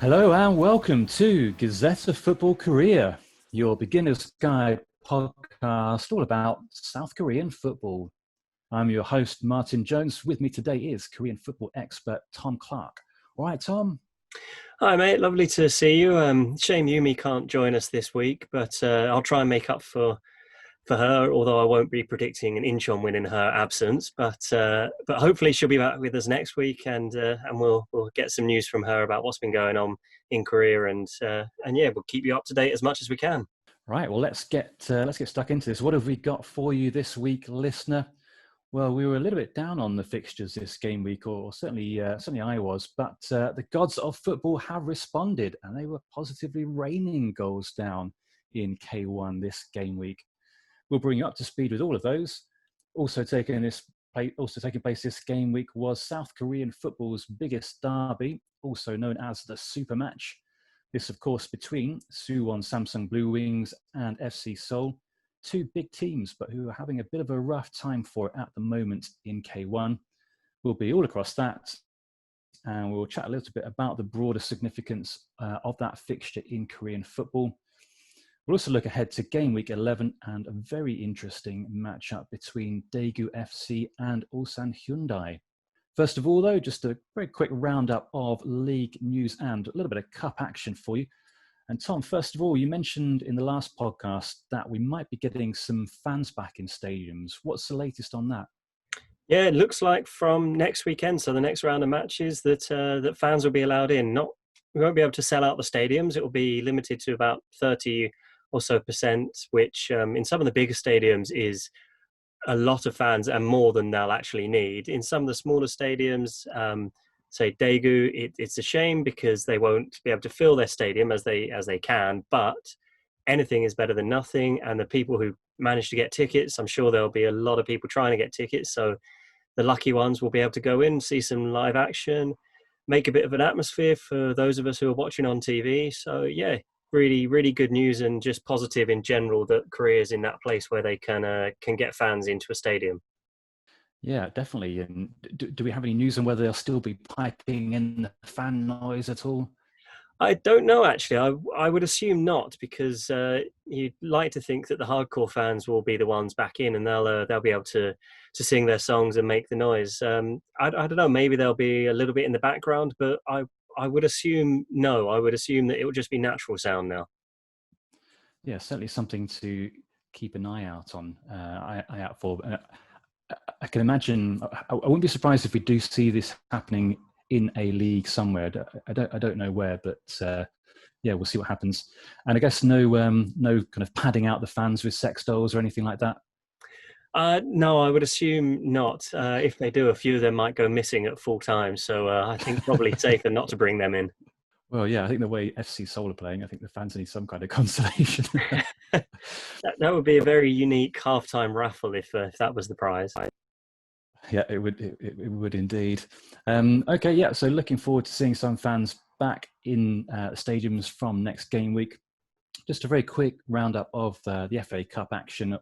Hello and welcome to Gazzetta Football Korea, your beginner's guide podcast all about South Korean football. I'm your host, Martin Jones. With me today is Korean football expert Tom Clark. All right, Tom. Hi, mate. Lovely to see you. Shame Yumi can't join us this week, but I'll try and make up for her, although I won't be predicting an Incheon win in her absence. But hopefully she'll be back with us next week, and we'll get some news from her about what's been going on in Korea, and yeah, we'll keep you up to date as much as we can. Right. Well, let's get stuck into this. What have we got for you this week, listener? Well, we were a little bit down on the fixtures this game week, or certainly I was. But the gods of football have responded, and they were positively raining goals down in K1 this game week. We'll bring you up to speed with all of those. Also taking place this game week was South Korean football's biggest derby, also known as the Super Match. This, of course, between Suwon Samsung Blue Wings and FC Seoul, two big teams, but who are having a bit of a rough time for it at the moment in K1. We'll be all across that, and we'll chat a little bit about the broader significance of that fixture in Korean football. We'll also look ahead to Game Week 11 and a very interesting matchup between Daegu FC and Ulsan Hyundai. First of all, though, just a very quick roundup of league news and a little bit of cup action for you. And Tom, first of all, you mentioned in the last podcast that we might be getting some fans back in stadiums. What's the latest on that? Yeah, it looks like from next weekend, so the next round of matches, that fans will be allowed in. We won't be able to sell out the stadiums. It will be limited to about 30 or so percent, which in some of the bigger stadiums is a lot of fans and more than they'll actually need. In some of the smaller stadiums, say Daegu, it's a shame because they won't be able to fill their stadium as they can, but anything is better than nothing. And the people who manage to get tickets, I'm sure there'll be a lot of people trying to get tickets. So the lucky ones will be able to go in, see some live action, make a bit of an atmosphere for those of us who are watching on TV. So yeah, really, really good news, and just positive in general that Korea is in that place where they can get fans into a stadium. Yeah, definitely. And do we have any news on whether they'll still be piping in the fan noise at all? I don't know, actually. I would assume not, because you'd like to think that the hardcore fans will be the ones back in, and they'll be able to sing their songs and make the noise. I don't know. Maybe they'll be a little bit in the background, but I would assume no. I would assume that it will just be natural sound now. Yeah, certainly something to keep an eye out on. Eye out for. I can imagine. I wouldn't be surprised if we do see this happening in a league somewhere. I don't know where, but yeah, we'll see what happens. And I guess no kind of padding out the fans with sex dolls or anything like that. No, I would assume not. If they do, a few of them might go missing at full time. So I think probably safer not to bring them in. Well, yeah, I think the way FC Seoul are playing, I think the fans need some kind of consolation. That would be a very unique halftime raffle if that was the prize. Yeah, it would indeed. Okay, yeah, so looking forward to seeing some fans back in stadiums from next game week. Just a very quick roundup of the FA Cup action.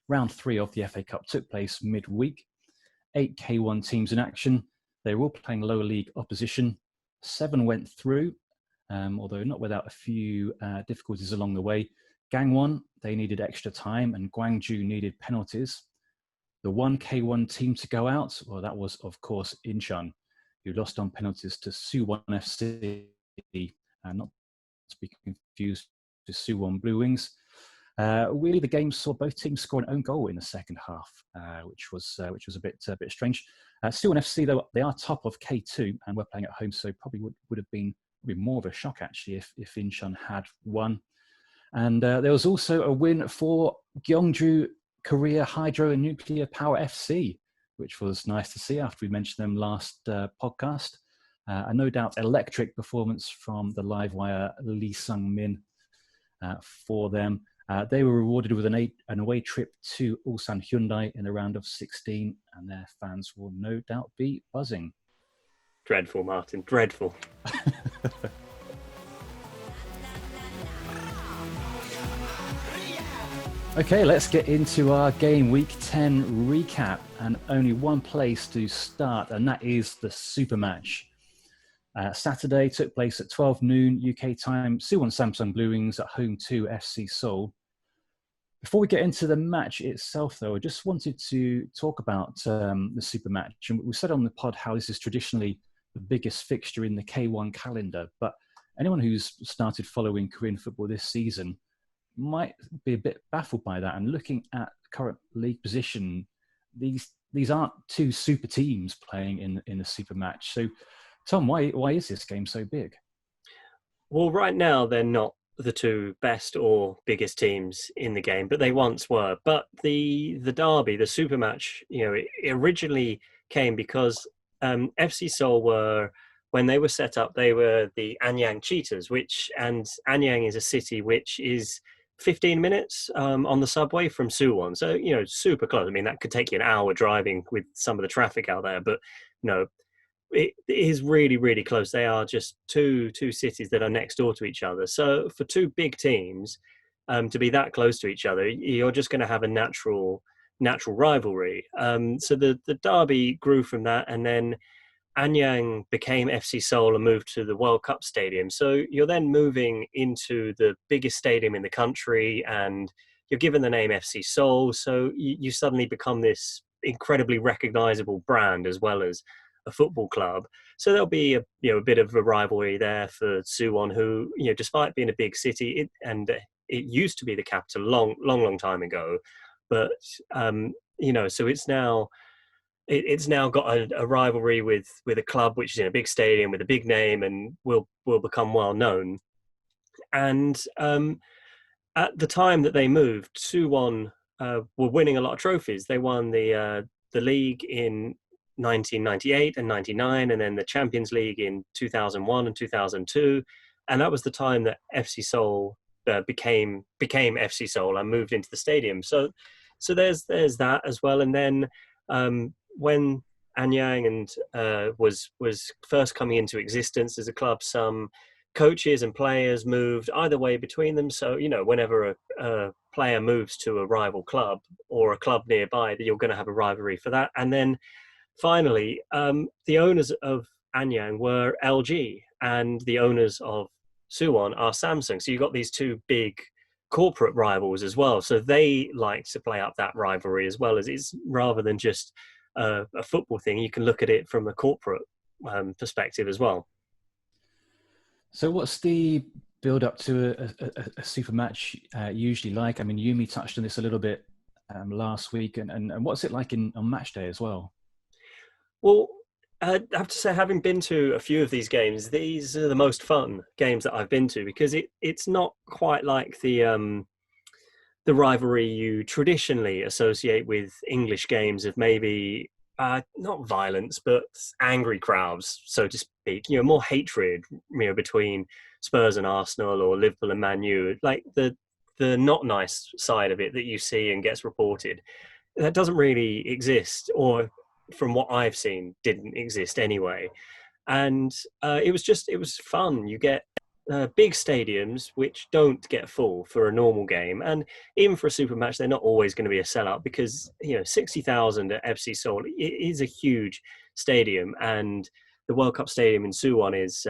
Round 3 of the FA Cup took place midweek. 8 K1 teams in action. They were all playing lower league opposition. 7 went through, although not without a few difficulties along the way. Gangwon, they needed extra time, and Gwangju needed penalties. The one K1 team to go out, well, that was, of course, Incheon, who lost on penalties to Suwon FC, not to be confused with Suwon Blue Wings. Really, the game saw both teams score an own goal in the second half, which was a bit strange. Suwon FC, though, they are top of K2 and we're playing at home, so probably would have been more of a shock actually if Incheon had won. And there was also a win for Gyeongju Korea Hydro and Nuclear Power FC, which was nice to see after we mentioned them last podcast. And no doubt electric performance from the live wire Lee Sung-min for them. They were rewarded with an away trip to Ulsan Hyundai in the round of 16, and their fans will no doubt be buzzing. Dreadful, Martin, dreadful. Okay, let's get into our Game Week 10 recap, and only one place to start, and that is the Super Match. Saturday took place at 12 noon UK time. Suwon Samsung Blue Wings at home to FC Seoul. Before we get into the match itself, though, I just wanted to talk about the Super Match. And we said on the pod how this is traditionally the biggest fixture in the K1 calendar. But anyone who's started following Korean football this season might be a bit baffled by that. And looking at current league position, these aren't two super teams playing in the Super Match. So, Tom, why is this game so big? Well, right now they're not the two best or biggest teams in the game, but they once were. But the derby, the Super Match, it originally came because FC Seoul were, when they were set up, they were the Anyang Cheetahs, and Anyang is a city which is 15 minutes on the subway from Suwon. So, super close. I mean, that could take you an hour driving with some of the traffic out there, but it is really, really close. They are just two cities that are next door to each other. So for two big teams to be that close to each other, you're just going to have a natural rivalry. So the derby grew from that, and then Anyang became FC Seoul and moved to the World Cup stadium. So you're then moving into the biggest stadium in the country, and you're given the name FC Seoul. So you suddenly become this incredibly recognizable brand as well as a football club. So there'll be a bit of a rivalry there for Suwon, who, despite being a big city, it used to be the capital long time ago, but so it's now got a rivalry with a club which is in a big stadium with a big name and will become well known. And at the time that they moved, Suwon were winning a lot of trophies. They won the league in 1998 and 99, and then the Champions League in 2001 and 2002, and that was the time that FC Seoul became FC Seoul and moved into the stadium. So there's that as well. And then when Anyang was first coming into existence as a club, some coaches and players moved either way between them. So whenever a player moves to a rival club or a club nearby, that you're going to have a rivalry for that. And then finally, the owners of Anyang were LG, and the owners of Suwon are Samsung. So you've got these two big corporate rivals as well. So they like to play up that rivalry as well, as it's rather than just a football thing. You can look at it from a corporate perspective as well. So what's the build up to a Super Match usually like? I mean, Yumi touched on this a little bit last week, and what's it like on match day as well? Well, I have to say, having been to a few of these games, these are the most fun games that I've been to, because it's not quite like the rivalry you traditionally associate with English games of maybe not violence, but angry crowds, so to speak. More hatred, between Spurs and Arsenal or Liverpool and Man U, like the not nice side of it that you see and gets reported. That doesn't really exist, or from what I've seen, didn't exist anyway. And it was fun. You get big stadiums which don't get full for a normal game, and even for a Super Match, they're not always going to be a sellout, because 60,000 at FC Seoul is a huge stadium, and the World Cup stadium in Suwon is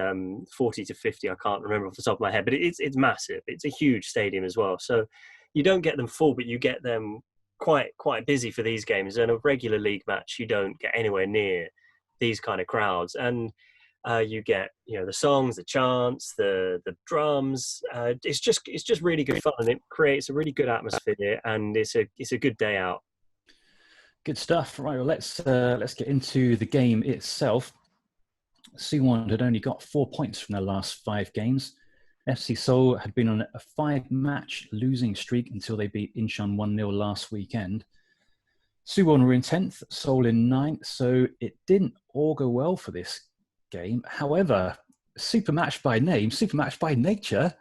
40 to 50. I can't remember off the top of my head, but it's massive. It's a huge stadium as well. So you don't get them full, but you get them quite busy for these games. And a regular league match, you don't get anywhere near these kind of crowds. And you get the songs, the chants, the drums. It's just really good fun, and it creates a really good atmosphere, and it's a good day out. Good stuff. Right, well, let's get into the game itself. Suwon had only got 4 points from their last 5 games. FC Seoul had been on a 5-match losing streak until they beat Incheon 1-0 last weekend. Suwon were in 10th, Seoul in 9th, so it didn't augur well for this game. However, Super Match by name, Super Match by nature.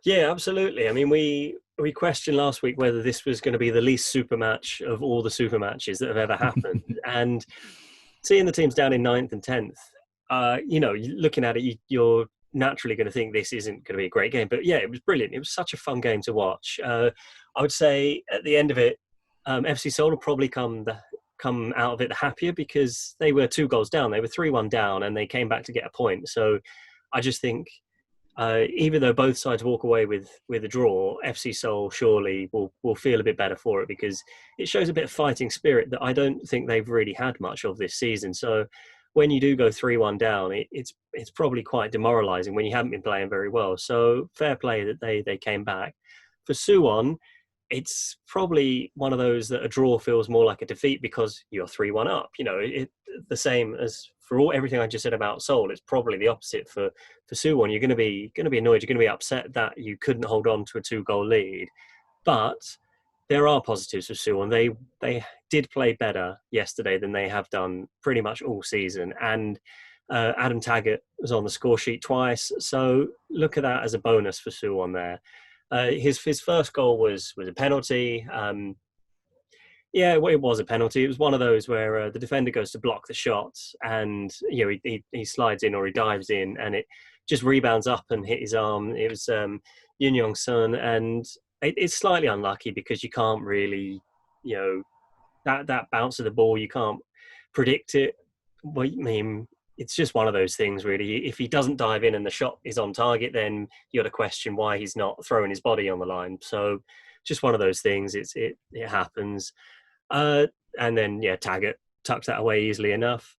Yeah, absolutely. I mean, we questioned last week whether this was going to be the least Super Match of all the Super Matches that have ever happened. And seeing the teams down in 9th and 10th, looking at it, you're naturally going to think this isn't going to be a great game. But yeah, it was brilliant. It was such a fun game to watch. I would say at the end of it, FC Seoul will probably come come out of it the happier, because they were 2 goals down. They were 3-1 down, and they came back to get a point. So I just think, even though both sides walk away with a draw, FC Seoul surely will feel a bit better for it, because it shows a bit of fighting spirit that I don't think they've really had much of this season. So when you do go 3-1 down, it's probably quite demoralising when you haven't been playing very well. So fair play that they came back. For Suwon, it's probably one of those that a draw feels more like a defeat because you're 3-1 up. The same as for everything I just said about Seoul. It's probably the opposite for Suwon. You're going to be annoyed. You're going to be upset that you couldn't hold on to a 2-goal lead. But there are positives for Suwon. They did play better yesterday than they have done pretty much all season. And Adam Taggart was on the score sheet twice. So look at that as a bonus for Suwon there. His first goal was a penalty. Yeah, well, it was a penalty. It was one of those where the defender goes to block the shot, and he slides in or he dives in, and it just rebounds up and hit his arm. It was Yun Yong-sun, and it's slightly unlucky because you can't really, that bounce of the ball, you can't predict it. Well, I mean, it's just one of those things, really. If he doesn't dive in and the shot is on target, then you got to question why he's not throwing his body on the line. So just one of those things. It happens. And then, Taggart tucks that away easily enough.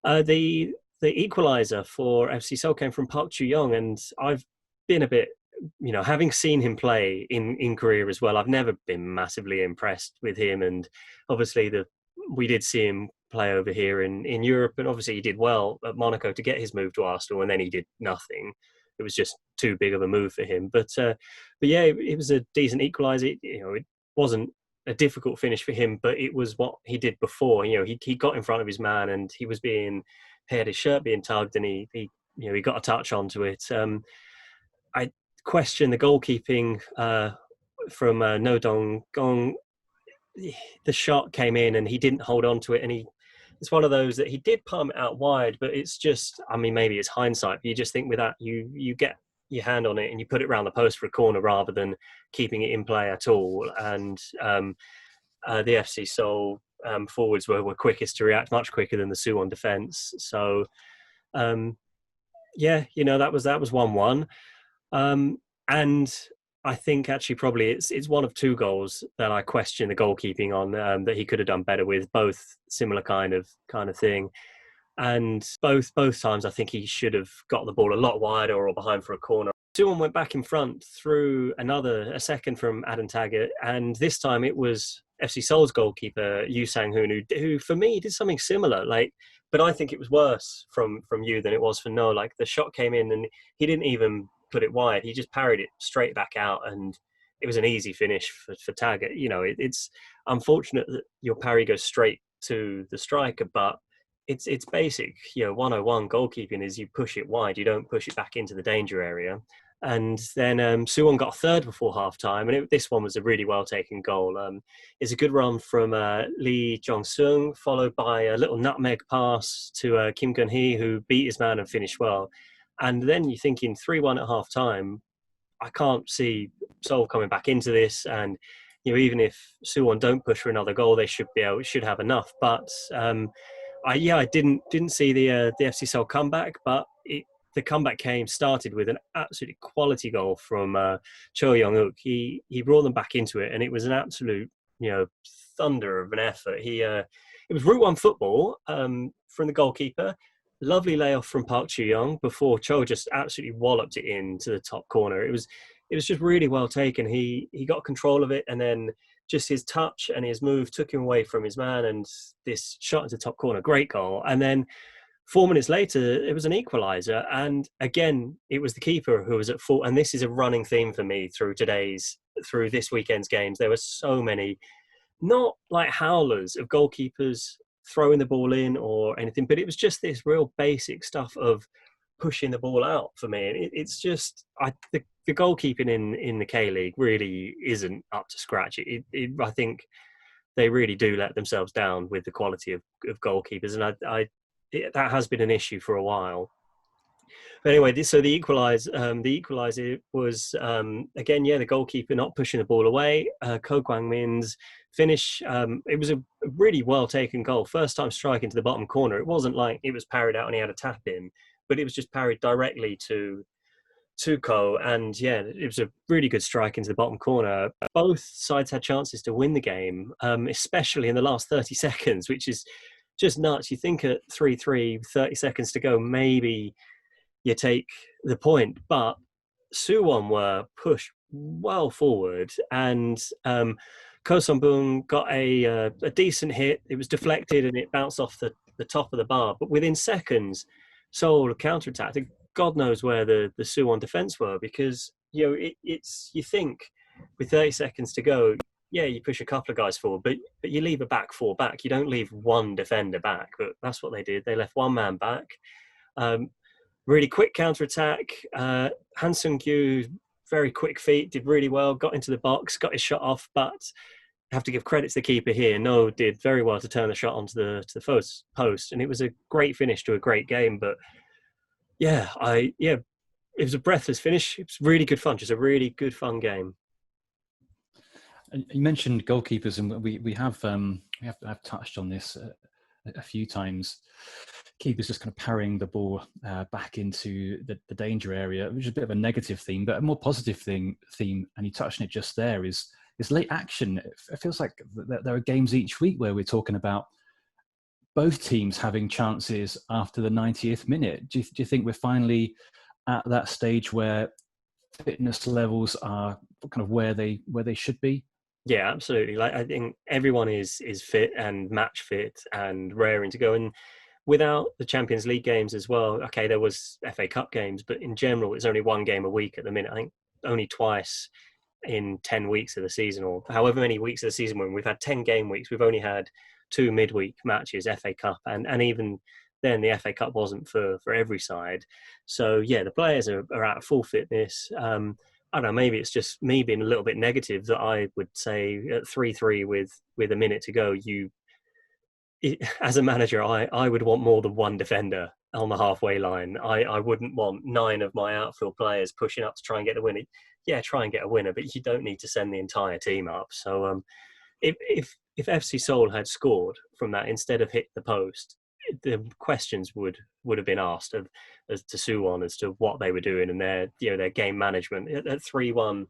The equaliser for FC Seoul came from Park Chu-young, and I've been a bit, having seen him play in Korea as well, I've never been massively impressed with him. And obviously we did see him play over here in Europe, and obviously he did well at Monaco to get his move to Arsenal, and then he did nothing. It was just too big of a move for him. But yeah, it was a decent equaliser. It wasn't a difficult finish for him, but it was what he did before. He got in front of his man, and he had his shirt being tugged, and he got a touch onto it. I question the goalkeeping from No Dong Gong. The shot came in and he didn't hold on to it, and it's one of those that he did palm it out wide, but it's just, I mean, maybe it's hindsight, but you just think with that, you get your hand on it and you put it around the post for a corner rather than keeping it in play at all. And the FC Seoul forwards were quickest to react, much quicker than the Suwon defence. So that was 1-1. And I think actually probably it's one of 2 goals that I question the goalkeeping on, that he could have done better with, both similar kind of thing. And both times I think he should have got the ball a lot wider or behind for a corner. Suwon went back in front through a second from Adam Taggart, and this time it was FC Seoul's goalkeeper Yu Sang-hoon who for me did something similar. But I think it was worse from Yu than it was for No. The shot came in and he didn't even put it wide. He just parried it straight back out, and it was an easy finish for Taggart. It's unfortunate that your parry goes straight to the striker, but it's basic 101 goalkeeping is you push it wide, you don't push it back into the danger area. And then Suwon got a third before half time, and this one was a really well taken goal. It's a good run from Lee Jong-sung, followed by a little nutmeg pass to Kim Gun-hee, who beat his man and finished well. And then you're thinking 3-1 at half time, I can't see Seoul coming back into this. And even if Suwon don't push for another goal, they should have enough. But I didn't see the FC Seoul comeback, but the comeback started with an absolutely quality goal from Cho Young-uk. He brought them back into it, and it was an absolute thunder of an effort. It was Route 1 football from the goalkeeper. Lovely layoff from Park Chu-young before Cho just absolutely walloped it into the top corner. It was just really well taken. He got control of it, and then just his touch and his move took him away from his man, and this shot into the top corner, great goal. And then 4 minutes later, it was an equaliser, and again, it was the keeper who was at fault. And this is a running theme for me through this weekend's games. There were so many, not like howlers of goalkeepers throwing the ball in or anything, but it was just this real basic stuff of pushing the ball out for me. And it's just the goalkeeping in the K-League really isn't up to scratch. I think they really do let themselves down with the quality of goalkeepers, and that has been an issue for a while. But anyway, the equaliser was again, the goalkeeper not pushing the ball away. Ko Kwang-min's finish. It was a really well taken goal. First time strike into the bottom corner. It wasn't like it was parried out and he had a tap in, but it was just parried directly to Ko. And it was a really good strike into the bottom corner. Both sides had chances to win the game, especially in the last 30 seconds, which is just nuts. You think at 3-3, 30 seconds to go, maybe you take the point, but Suwon were pushed well forward, and Ko Sung-bung got a decent hit. It was deflected and it bounced off the top of the bar, but within seconds, Seoul counterattacked. God knows where the Suwon defence were, because it's you think with 30 seconds to go, you push a couple of guys forward, but you leave a back four back. You don't leave one defender back, but that's what they did. They left one man back. Really quick counter-attack. Han Sung-kyu, very quick feet, did really well, got into the box, got his shot off, but I have to give credit to the keeper here. No did very well to turn the shot onto the post, and it was a great finish to a great game. But it was a breathless finish. It was really good fun, just a really good fun game. And you mentioned goalkeepers, and we have touched on this a few times. Keepers just kind of parrying the ball back into the danger area, which is a bit of a negative theme, but a more positive theme, and you touched on it just there, is late action. It feels like there are games each week where we're talking about both teams having chances after the 90th minute. Do you think we're finally at that stage where fitness levels are kind of where they should be? Yeah, absolutely. Like, I think everyone is fit and match fit and raring to go. And without the Champions League games as well, okay, there was FA Cup games, but in general, it's only one game a week at the minute. I think only twice in 10 weeks of the season, or however many weeks of the season. When we've had 10 game weeks, we've only had 2 midweek matches, FA Cup, and even then the FA Cup wasn't for every side. So the players are at full fitness. I don't know, maybe it's just me being a little bit negative that I would say at 3-3 with a minute to go, as a manager, I would want more than one defender on the halfway line. I wouldn't want 9 of my outfield players pushing up to try and get the winner. Yeah, try and get a winner, but you don't need to send the entire team up. So if FC Seoul had scored from that instead of hit the post, the questions would have been asked as to Suwon as to what they were doing and their game management. At 3-1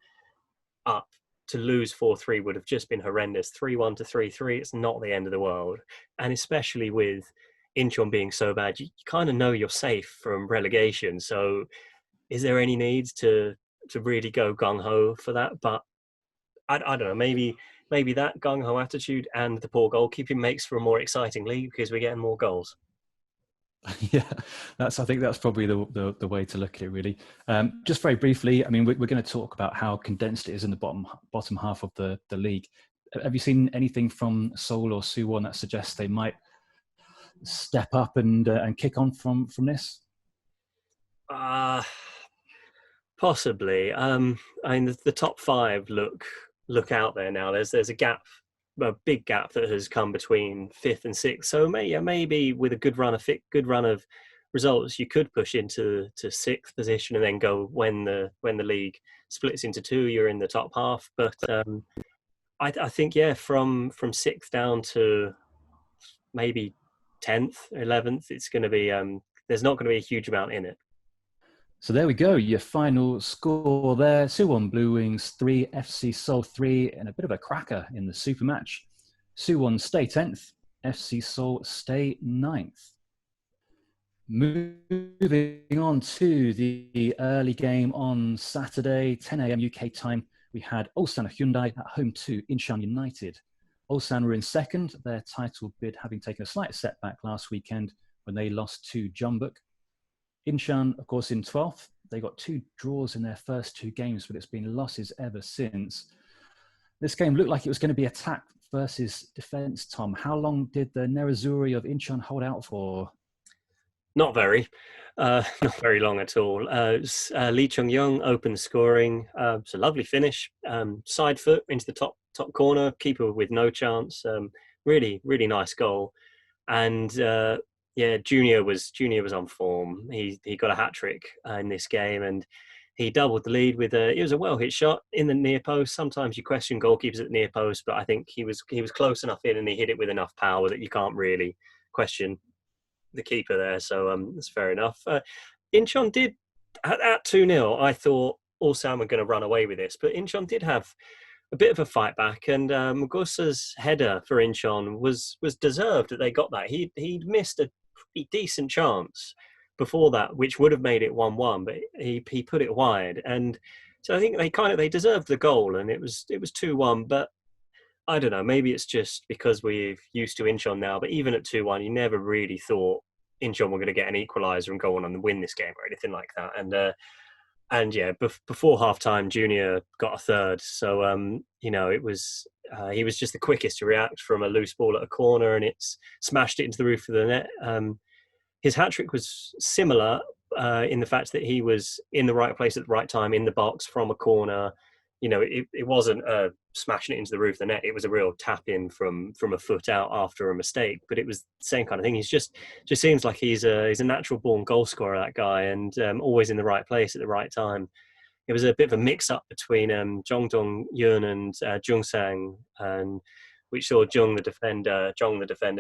up, to lose 4-3 would have just been horrendous. 3-1 to 3-3, it's not the end of the world. And especially with Incheon being so bad, you kind of know you're safe from relegation. So is there any need to really go gung-ho for that? But I don't know, maybe that gung-ho attitude and the poor goalkeeping makes for a more exciting league because we're getting more goals. Yeah, I think that's probably the way to look at it, really. Just very briefly, I mean, we're going to talk about how condensed it is in the bottom half of the league. Have you seen anything from Seoul or Suwon that suggests they might step up and kick on from this? Possibly. I mean, the top 5 look out there now. There's a gap, a big gap that has come between 5th and 6th. So maybe with a good run of results, you could push into 6th position and then go when the league splits into 2, you're in the top half. But I think from 6th down to maybe 10th, 11th, it's going to be there's not going to be a huge amount in it. So there we go, your final score there. Suwon Blue Wings 3, FC Seoul 3, and a bit of a cracker in the super match. Suwon stay 10th, FC Seoul stay 9th. Moving on to the early game on Saturday, 10 a.m. UK time, we had Ulsan Hyundai at home to Incheon United. Ulsan were in second, their title bid having taken a slight setback last weekend when they lost to Jeonbuk. Incheon, of course, in 12th. They got 2 draws in their first 2 games, but it's been losses ever since. This game looked like it was going to be attack versus defence, Tom. How long did the Nerazzurri of Incheon hold out for? Not very long at all. Lee Chung-young opened scoring. It's a lovely finish. Side foot into the top corner. Keeper with no chance. Really, really nice goal. And Yeah, Junior was on form. He got a hat trick in this game, and he doubled the lead with it was a well hit shot in the near post. Sometimes you question goalkeepers at the near post, but I think he was close enough in, and he hit it with enough power that you can't really question the keeper there. So that's fair enough. Incheon did at 2-0. I thought Ulsan were going to run away with this, but Incheon did have a bit of a fight back, and Mugusa's header for Incheon was deserved that they got that. He'd missed a pretty decent chance before that, which would have made it 1-1, but he put it wide, and so I think they deserved the goal, and it was 2-1. But I don't know, maybe it's just because we're used to Incheon now. But even at 2-1, you never really thought Incheon were going to get an equaliser and go on and win this game or anything like that. And yeah, before half time, Junior got a third. So, it was he was just the quickest to react from a loose ball at a corner, and it's smashed it into the roof of the net. His hat trick was similar in the fact that he was in the right place at the right time in the box from a corner. It wasn't smashing it into the roof of the net. It was a real tap in from a foot out after a mistake. But it was the same kind of thing. He's just seems like he's a natural born goal scorer, that guy, and always in the right place at the right time. It was a bit of a mix up between Jong Dong Yun and Jung Sang, and which saw Jong the defender,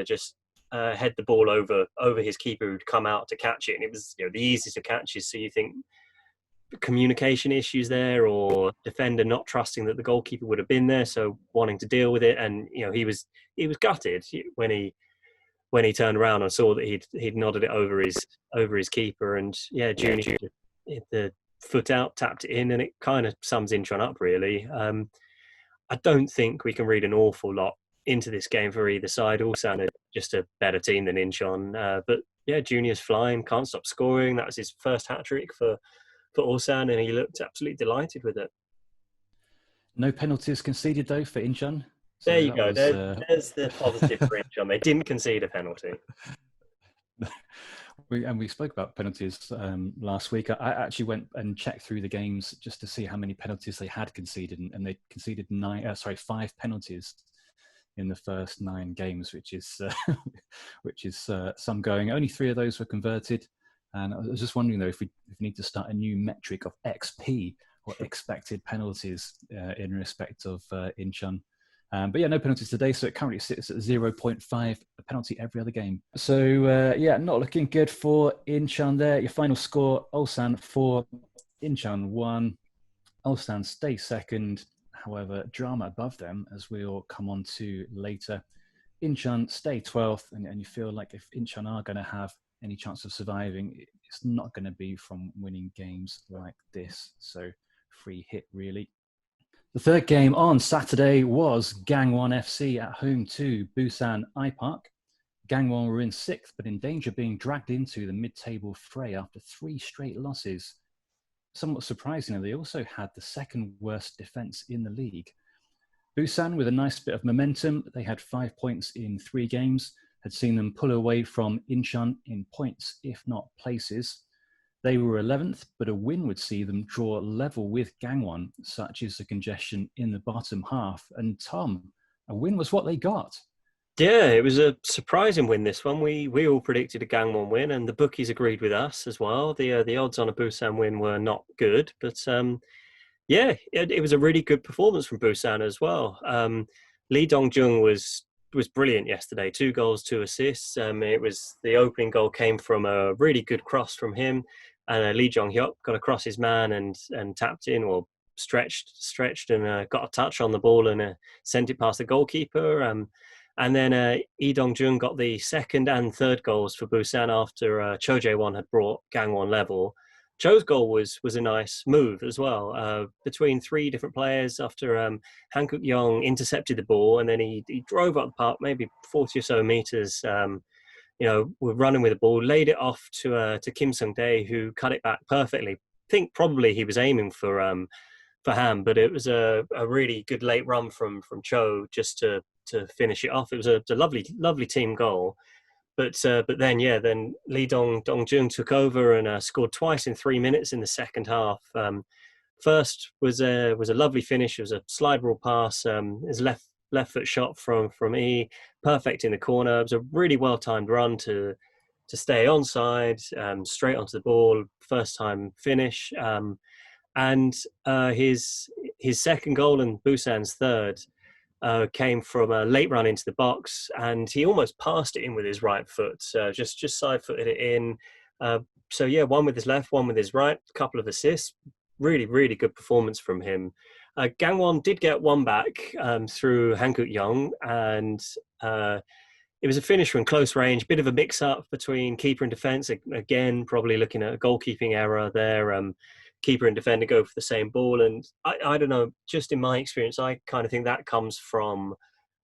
just head the ball over his keeper who'd come out to catch it, and it was the easiest of catches. So you think communication issues there, or defender not trusting that the goalkeeper would have been there, so wanting to deal with it. And he was gutted when he turned around and saw that he'd nodded it over his keeper. And Junior hit the foot out, tapped it in, and it kind of sums Incheon up really. I don't think we can read an awful lot into this game for either side. Ulsan are just a better team than Incheon, but Junior's flying, can't stop scoring. That was his first hat trick for Ulsan, and he looked absolutely delighted with it. No penalties conceded though for Incheon. So there you go. There's the positive for Incheon. They didn't concede a penalty. We spoke about penalties last week. I actually went and checked through the games just to see how many penalties they had conceded, and they conceded 5 penalties in the first 9 games, which is some going. Only 3 of those were converted. And I was just wondering, though, if we need to start a new metric of XP, or expected penalties, in respect of Incheon. But no penalties today, so it currently sits at 0.5, a penalty every other game. So, not looking good for Incheon there. Your final score, Ulsan 4, Incheon 1. Ulsan stay second. However, drama above them, as we'll come on to later. Incheon stay 12th, and you feel like if Incheon are going to have any chance of surviving, it's not going to be from winning games like this. So free hit, really. The third game on Saturday was Gangwon FC at home to Busan IPark. Gangwon were in 6th, but in danger of being dragged into the mid-table fray after 3 straight losses. Somewhat surprisingly, they also had the second worst defence in the league. Busan, with a nice bit of momentum, they had 5 points in 3 games, had seen them pull away from Incheon in points, if not places. They were 11th, but a win would see them draw level with Gangwon, such is the congestion in the bottom half. And Tom, a win was what they got. Yeah, it was a surprising win, this one. We all predicted a Gangwon win, and the bookies agreed with us as well. The odds on a Busan win were not good, but it was a really good performance from Busan as well. Lee Dong-jung was brilliant yesterday. 2 goals, 2 assists. It was the opening goal came from a really good cross from him, and Lee Jong-hyuk got across his man and tapped in, or stretched and got a touch on the ball and sent it past the goalkeeper. And then Lee Dong-jung got the second and third goals for Busan after Cho Jae-won had brought Gangwon level. Cho's goal was a nice move as well, between 3 different players after Han Kuk-young intercepted the ball, and then he drove up the park maybe 40 or so meters, were running with the ball, laid it off to Kim Sung-dae, who cut it back perfectly. I think probably he was aiming for Han, but it was a really good late run from Cho just to finish it off. It was a lovely team goal. But then Lee Dong-jung took over and scored twice in 3 minutes in the second half. First was a lovely finish. It was a slide rule pass. His left foot shot from E, perfect in the corner. It was a really well timed run to stay onside, straight onto the ball, first time finish. And his second goal and Busan's third came from a late run into the box, and he almost passed it in with his right foot, just side footed it in. So yeah, one with his left, one with his right, a couple of assists. Really, really good performance from him. Gangwon did get one back through Hankuk Young, and it was a finish from close range. Bit of a mix-up between keeper and defence. Again, probably looking at a goalkeeping error there. Keeper and defender go for the same ball, and I don't know. Just in my experience, I kind of think that comes from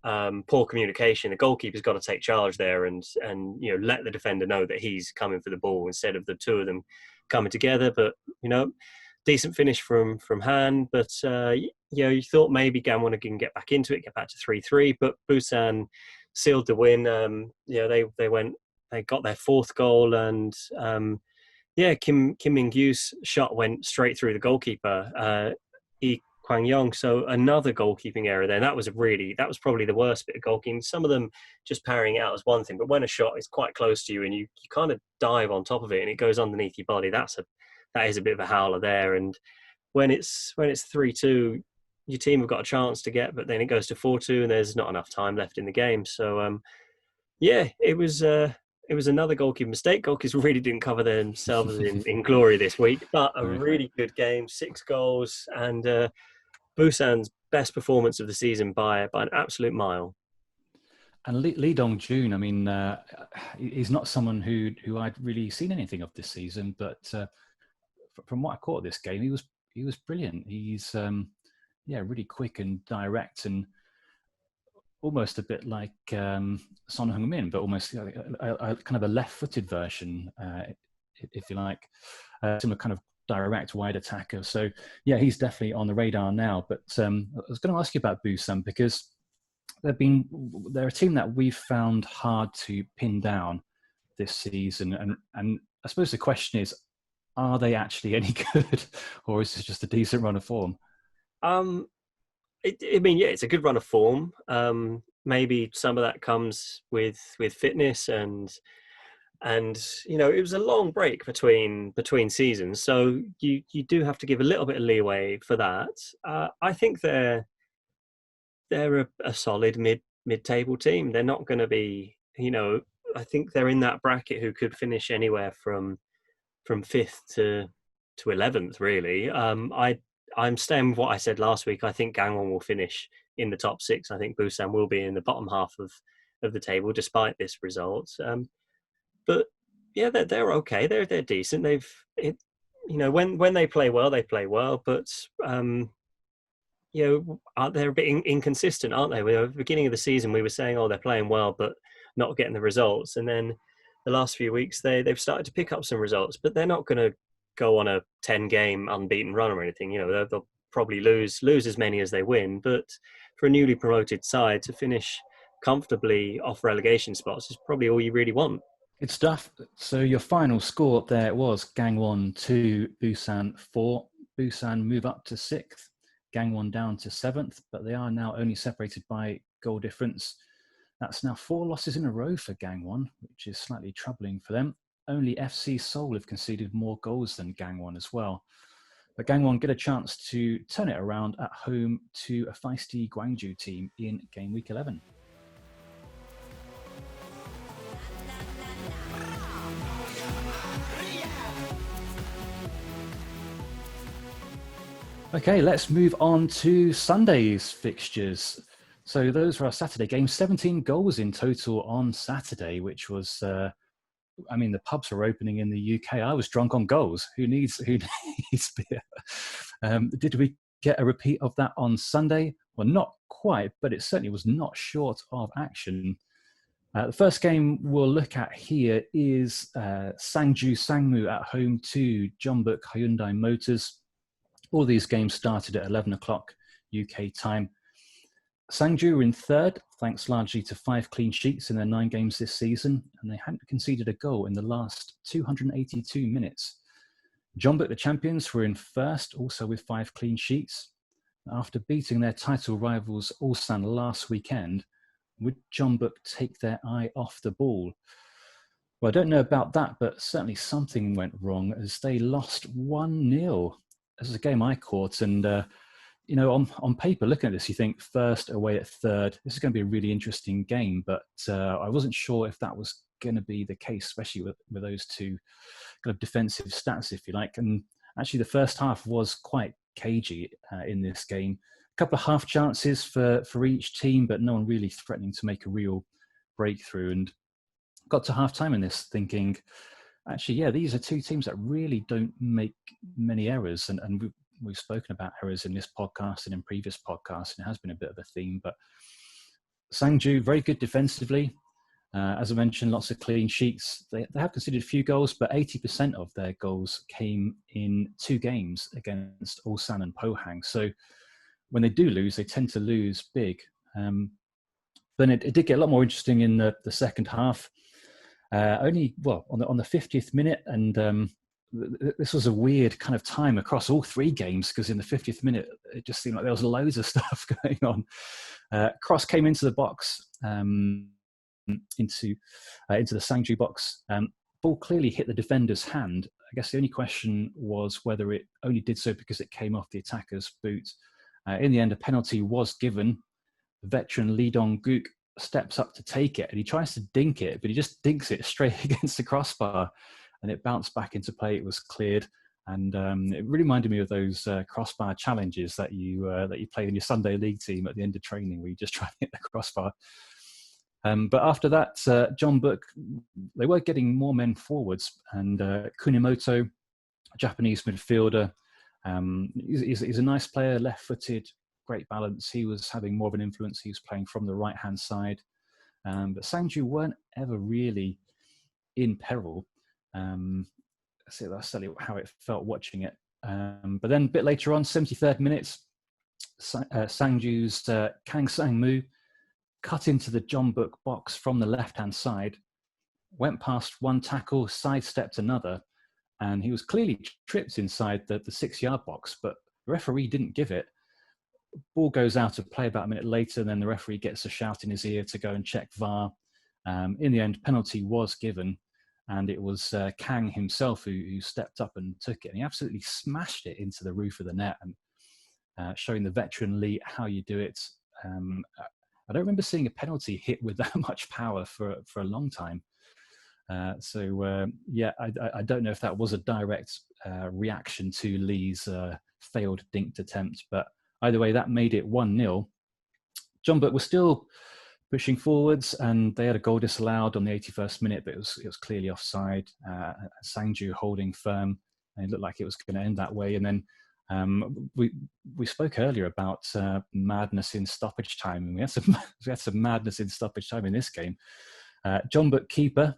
poor communication. The goalkeeper's got to take charge there, and let the defender know that he's coming for the ball instead of the two of them coming together. But decent finish from Han. But you thought maybe Gangwon can get back into it, get back to 3-3, but Busan sealed the win. They got their fourth goal, and Kim Min-gyu's shot went straight through the goalkeeper, Lee Kwang-yong. So another goalkeeping error there. That was probably the worst bit of goalkeeping. Some of them just parrying it out is one thing, but when a shot is quite close to you and you kind of dive on top of it and it goes underneath your body, that is a bit of a howler there. And when it's 3-2, your team have got a chance to get, but then it goes to 4-2 and there's not enough time left in the game. So it was another goalkeeping mistake. Goalkeepers really didn't cover themselves in glory this week, but a really good game, 6 goals, and Busan's best performance of the season by an absolute mile. And Lee Dong-jun, I mean, he's not someone who I'd really seen anything of this season, but from what I caught of this game, he was brilliant. He's really quick and direct, and almost a bit like Son Heung-min, but almost a kind of a left-footed version, if you like, similar kind of direct, wide attacker. So yeah, he's definitely on the radar now. But I was going to ask you about Busan, because they're a team that we've found hard to pin down this season, and I suppose the question is, are they actually any good, or is this just a decent run of form? It's a good run of form. Maybe some of that comes with fitness, and it was a long break between seasons, so you do have to give a little bit of leeway for that. I think they're a solid mid-table team. They're not going to be, I think they're in that bracket who could finish anywhere from 5th to 11th, really. I'm staying with what I said last week. I think Gangwon will finish in the top 6. I think Busan will be in the bottom half of the table, despite this result. But yeah, they're okay. They're decent. When they play well, they play well. But they're a bit inconsistent, aren't they? At the beginning of the season, we were saying, oh, they're playing well, but not getting the results. And then the last few weeks, they've started to pick up some results, but they're not going to go on a 10-game unbeaten run or anything. They'll probably lose as many as they win. But for a newly promoted side to finish comfortably off relegation spots is probably all you really want. Good stuff. So your final score up there was Gangwon 2, Busan 4. Busan move up to 6th, Gangwon down to 7th, but they are now only separated by goal difference. That's now 4 losses in a row for Gangwon, which is slightly troubling for them. Only FC Seoul have conceded more goals than Gangwon as well. But Gangwon get a chance to turn it around at home to a feisty Gwangju team in Gameweek 11. Okay, let's move on to Sunday's fixtures. So those were our Saturday games. 17 goals in total on Saturday, which was... the pubs were opening in the UK. I was drunk on goals. Who needs beer? Did we get a repeat of that on Sunday? Well, not quite, but it certainly was not short of action. The first game we'll look at here is Sangju Sangmu at home to Jeonbuk Hyundai Motors. All these games started at 11 o'clock UK time. Sangju were in third, thanks largely to 5 clean sheets in their 9 games this season, and they hadn't conceded a goal in the last 282 minutes. Jeonbuk, the champions, were in first, also with 5 clean sheets. After beating their title rivals Ulsan last weekend, would Jeonbuk take their eye off the ball? Well, I don't know about that, but certainly something went wrong as they lost 1-0. This is a game I caught, and on paper, looking at this, you think first away at third, this is going to be a really interesting game, but I wasn't sure if that was going to be the case, especially with those two kind of defensive stats, if you like. And actually, the first half was quite cagey in this game. A couple of half chances for each team, but no one really threatening to make a real breakthrough. And got to half time in this thinking, actually, yeah, these are two teams that really don't make many errors. And we've spoken about errors in this podcast and in previous podcasts, and it has been a bit of a theme. But Sangju, very good defensively. As I mentioned, lots of clean sheets. They have conceded a few goals, but 80% of their goals came in 2 games against Ulsan and Pohang. So when they do lose, they tend to lose big. Then it did get a lot more interesting in the second half. On the 50th minute, and this was a weird kind of time across all 3 games, because in the 50th minute, it just seemed like there was loads of stuff going on. Cross came into the box, into the Sangju box. Ball clearly hit the defender's hand. I guess the only question was whether it only did so because it came off the attacker's boot. In the end, a penalty was given. Veteran Lee Dong-gook steps up to take it, and he tries to dink it, but he just dinks it straight against the crossbar, and it bounced back into play. It was cleared, and it really reminded me of those crossbar challenges that you play in your Sunday league team at the end of training, where you just try to hit the crossbar. But after that, Jeonbuk, they were getting more men forwards, and Kunimoto, a Japanese midfielder, he's a nice player, left-footed, great balance. He was having more of an influence. He was playing from the right-hand side. But Sangju weren't ever really in peril. So that's certainly how it felt watching it. But then a bit later on, 73rd minute, Sangju's Kang Sang-moo cut into the Jeonbuk box from the left-hand side, went past one tackle, sidestepped another, and he was clearly tripped inside the 6-yard box, but the referee didn't give it. Ball goes out of play about a minute later, and then the referee gets a shout in his ear to go and check VAR. In the end, penalty was given, and it was Kang himself who stepped up and took it. And he absolutely smashed it into the roof of the net, and showing the veteran Lee how you do it. I don't remember seeing a penalty hit with that much power for a long time. I don't know if that was a direct reaction to Lee's failed dinked attempt, but either way, that made it 1-0. Jeonbuk was still pushing forwards, and they had a goal disallowed on the 81st minute, but it was clearly offside. Sangju holding firm, and it looked like it was going to end that way. And then we spoke earlier about madness in stoppage time, and we had some madness in stoppage time in this game. Jeonbuk keeper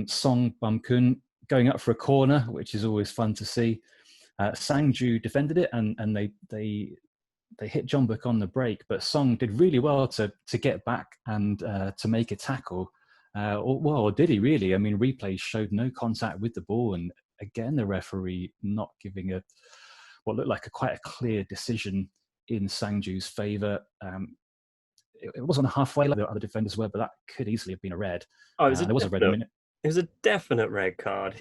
Song Bum-kun going up for a corner, which is always fun to see. Sangju defended it, and they hit Jeonbuk on the break, but Song did really well to get back and to make a tackle. Or did he really? I mean, replays showed no contact with the ball, and again, the referee not giving what looked like quite a clear decision in Sangju's favour. It wasn't halfway like the other defenders were, but that could easily have been a red. Oh, there was a red minute. It was a definite red card.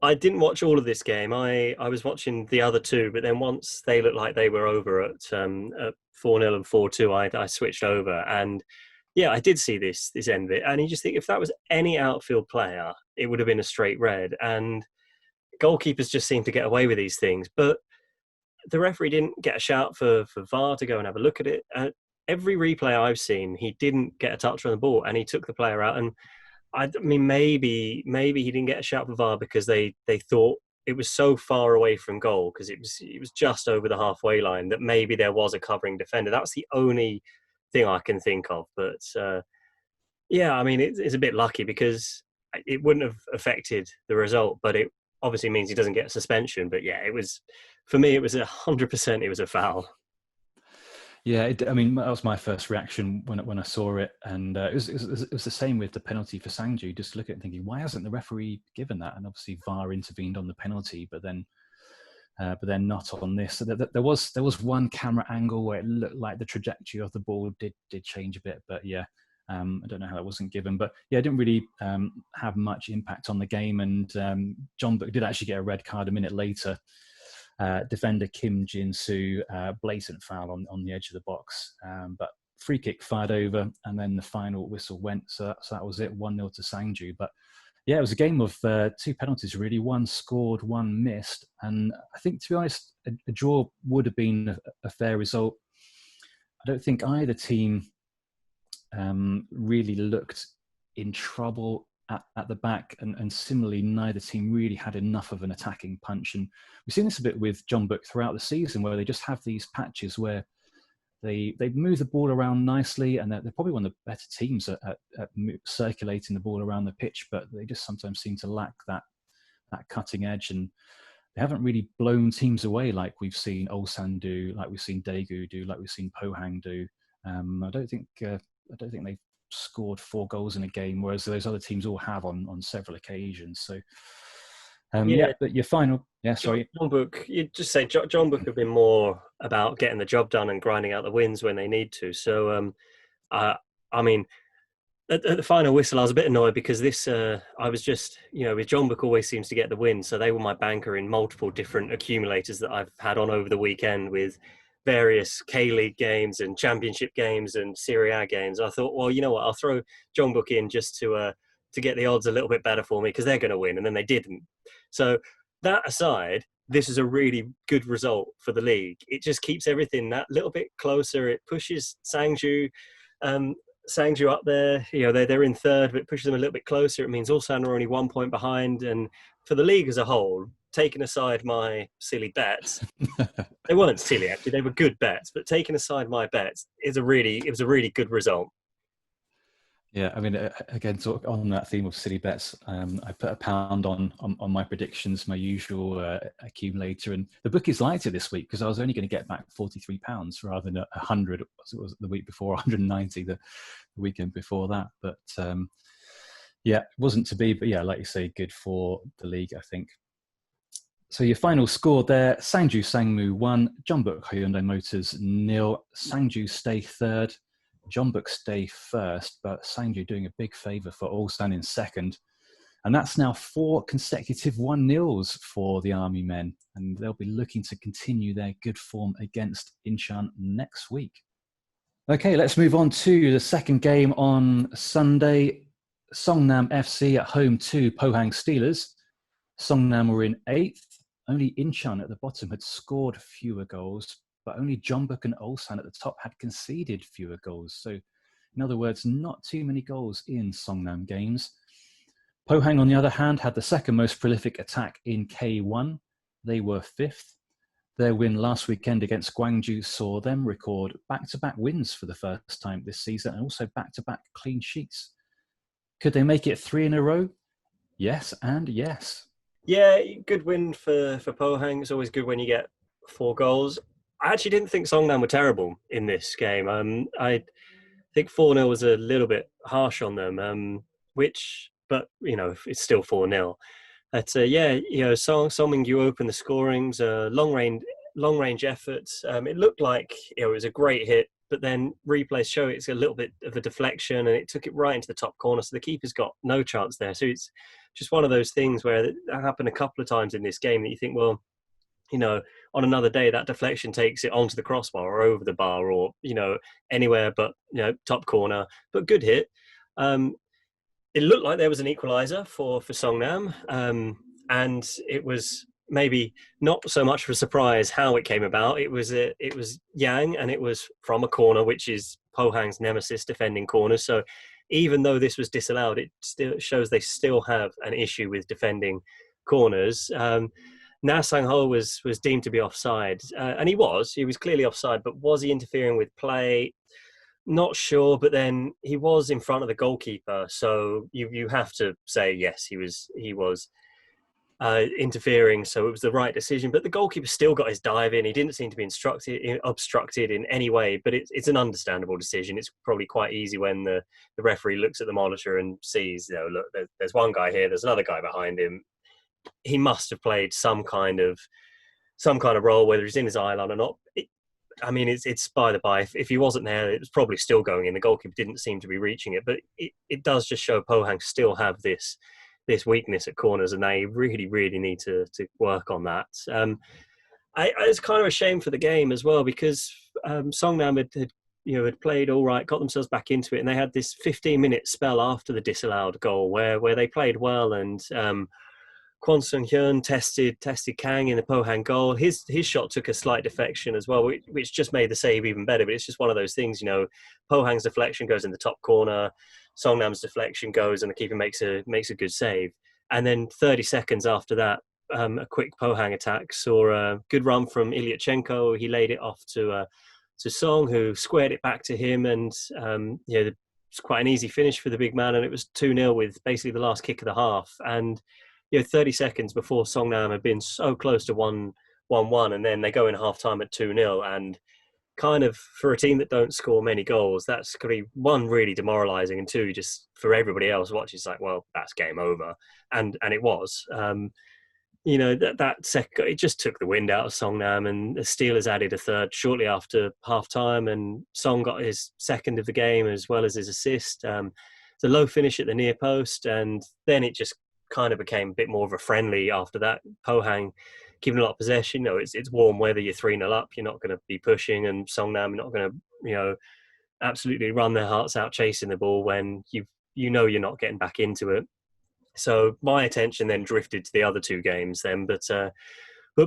I didn't watch all of this game. I was watching the other 2, but then once they looked like they were over at 4-0 and 4-2, I switched over. And yeah, I did see this end of it. And you just think if that was any outfield player, it would have been a straight red. And goalkeepers just seem to get away with these things. But the referee didn't get a shout for VAR to go and have a look at it. Every replay I've seen, he didn't get a touch on the ball, and he took the player out. And I mean, maybe he didn't get a shout for VAR because they thought it was so far away from goal, because it was just over the halfway line, that maybe there was a covering defender. That's the only thing I can think of. But yeah, I mean, it's a bit lucky because it wouldn't have affected the result, but it obviously means he doesn't get a suspension. But yeah, for me, it was 100%. It was a foul. Yeah, that was my first reaction when I saw it, and it was the same with the penalty for Sangju. Just look at it thinking, why hasn't the referee given that? And obviously VAR intervened on the penalty, but then not on this. So there was one camera angle where it looked like the trajectory of the ball did change a bit, but yeah, I don't know how that wasn't given, but yeah, it didn't really have much impact on the game. And John Book did actually get a red card a minute later. Defender Kim Jin-soo, blatant foul on the edge of the box. But free kick fired over, and then the final whistle went. So that was it, 1-0 to Sangju. But yeah, it was a game of two penalties, really. One scored, one missed. And I think, to be honest, a draw would have been a fair result. I don't think either team really looked in trouble at the back, and similarly, neither team really had enough of an attacking punch. And we've seen this a bit with John Book throughout the season, where they just have these patches where they move the ball around nicely, and they're probably one of the better teams at circulating the ball around the pitch, but they just sometimes seem to lack that cutting edge, and they haven't really blown teams away like we've seen Ulsan do, like we've seen Daegu do, like we've seen Pohang do. I don't think they've scored 4 goals in a game, whereas those other teams all have on several occasions. So, but your final, sorry. John Book, you'd just say John Book have been more about getting the job done and grinding out the wins when they need to. So, I mean, at the final whistle, I was a bit annoyed because this, I was just, with John Book always seems to get the win. So they were my banker in multiple different accumulators that I've had on over the weekend with various K-League games and Championship games and Serie A games. I thought, well, you know what, I'll throw John Book in just to get the odds a little bit better for me because they're going to win, and then they didn't. So that aside, this is a really good result for the league. It just keeps everything that little bit closer. It pushes Sangju up there. They're in third, but it pushes them a little bit closer. It means Ulsan are only 1 point behind, and for the league as a whole, taking aside my silly bets, they weren't silly actually, they were good bets, but taking aside my bets, it was a really good result. Yeah, I mean, again, sort of on that theme of silly bets, I put £1 on my predictions, my usual accumulator, and the bookies liked it this week because I was only going to get back £43 rather than 100. It was the week before, 190 the weekend before that. But it wasn't to be. But yeah, like you say, good for the league, I think. So your final score there: Sangju Sangmu 1, John Book Hyundai Motors 0. Sangju stay third. John Book stay first, but Sangju doing a big favour for Ulsan in second. And that's now 4 consecutive 1-0s for the Army men. And they'll be looking to continue their good form against Incheon next week. Okay, let's move on to the second game on Sunday. Songnam FC at home to Pohang Steelers. Songnam were in 8th. Only Incheon at the bottom had scored fewer goals, but only John Book and Ulsan at the top had conceded fewer goals. So, in other words, not too many goals in Songnam games. Pohang, on the other hand, had the second most prolific attack in K1. They were 5th. Their win last weekend against Gwangju saw them record back-to-back wins for the first time this season, and also back-to-back clean sheets. Could they make it 3 in a row? Yes, and yes. Yeah, good win for Pohang. It's always good when you get 4 goals. I actually didn't think Songnam were terrible in this game. I think 4-0 was a little bit harsh on them, but it's still 4-0. Song Ming-yu opened the scorings, long range efforts. It looked like it was a great hit, but then replays show it's a little bit of a deflection, and it took it right into the top corner. So the keeper's got no chance there. So it's just one of those things where that happened a couple of times in this game that you think, well, on another day, that deflection takes it onto the crossbar or over the bar or, anywhere but, top corner. But good hit. It looked like there was an equaliser for Songnam. And it was maybe not so much of a surprise how it came about. It was Yang, and it was from a corner, which is Pohang's nemesis, defending corners. So even though this was disallowed, it still shows they still have an issue with defending corners. Na Sang-ho was deemed to be offside, and he was clearly offside, but was he interfering with play? Not sure, but then he was in front of the goalkeeper, so you have to say yes, he was interfering, so it was the right decision. But the goalkeeper still got his dive in. He didn't seem to be obstructed in any way, but it's an understandable decision. It's probably quite easy when the referee looks at the monitor and sees, look, there's one guy here, there's another guy behind him. He must have played some kind of role, whether he's in his eye line or not. I mean, it's by the by. If he wasn't there, it was probably still going in. The goalkeeper didn't seem to be reaching it, but it does just show Pohang still have this weakness at corners, and they really, really need to work on that. It's kind of a shame for the game as well, because Songnam had played all right, got themselves back into it, and they had this 15-minute spell after the disallowed goal where they played well, and Kwon Sung Hyun tested Kang in the Pohang goal. His shot took a slight deflection as well, which just made the save even better. But it's just one of those things, Pohang's deflection goes in the top corner, Songnam's deflection goes, and the keeper makes a good save. And then 30 seconds after that, a quick Pohang attack saw a good run from Ilyachenko. He laid it off to Song, who squared it back to him, and it's quite an easy finish for the big man. And it was 2-0 with basically the last kick of the half. And 30 seconds before Songnam had been so close to 1-1, and then they go in half-time at 2-0, and kind of for a team that don't score many goals, that's going to be, one, really demoralising, and two, just for everybody else watching, it's like, well, that's game over. And it was. That second, it just took the wind out of Songnam, and the Steelers added a third shortly after half-time, and Song got his second of the game as well as his assist. The low finish at the near post, and then it just kind of became a bit more of a friendly after that. Pohang giving a lot of possession. It's warm weather, you're 3-0 up, you're not going to be pushing, and Songnam are not going to, absolutely run their hearts out chasing the ball when you're not getting back into it. So my attention then drifted to the other two games then, but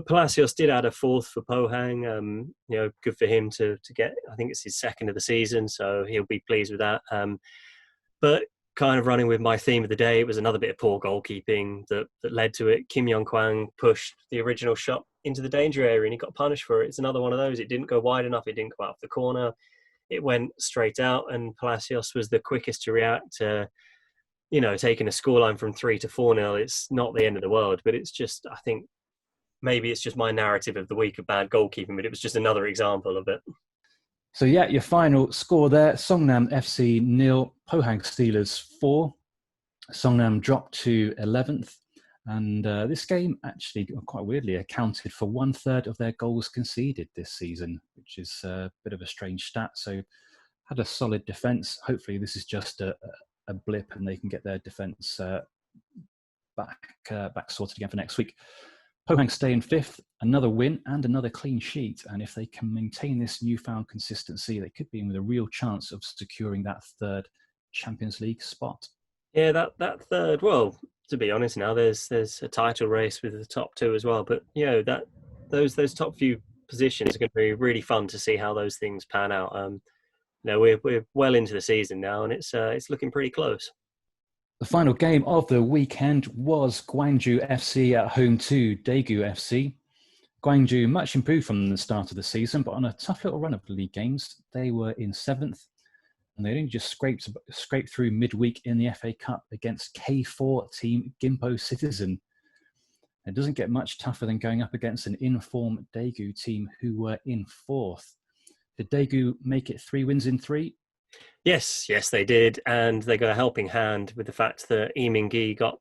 Palacios did add a fourth for Pohang. Good for him to get, I think it's his second of the season, so he'll be pleased with that. But kind of running with my theme of the day, it was another bit of poor goalkeeping that led to it. Kim Yong-kwang pushed the original shot into the danger area, and he got punished for it. It's another one of those. It didn't go wide enough. It didn't go out of the corner. It went straight out, and Palacios was the quickest to react to, taking a scoreline from 3 to 4-0. It's not the end of the world, but it's just, I think, maybe it's just my narrative of the week of bad goalkeeping, but it was just another example of it. So your final score there, Songnam FC 0, Pohang Steelers 4. Songnam dropped to 11th. And this game actually, quite weirdly, accounted for 1/3 of their goals conceded this season, which is a bit of a strange stat. So had a solid defence. Hopefully this is just a blip and they can get their defence back sorted again for next week. Pohang stay in 5th, another win and another clean sheet. And if they can maintain this newfound consistency, they could be in with a real chance of securing that 3rd Champions League spot. Yeah, that third, well, to be honest now, there's a title race with the top two as well. But, those top few positions are going to be really fun to see how those things pan out. We're well into the season now, and it's looking pretty close. The final game of the weekend was Gwangju FC at home to Daegu FC. Gwangju much improved from the start of the season, but on a tough little run of league games, they were in 7th, and they only just scraped through midweek in the FA Cup against K4 team Gimpo Citizen. It doesn't get much tougher than going up against an in-form Daegu team who were in 4th. Did Daegu make it 3 wins in 3? Yes, they did, and they got a helping hand with the fact that Lee Min-gi got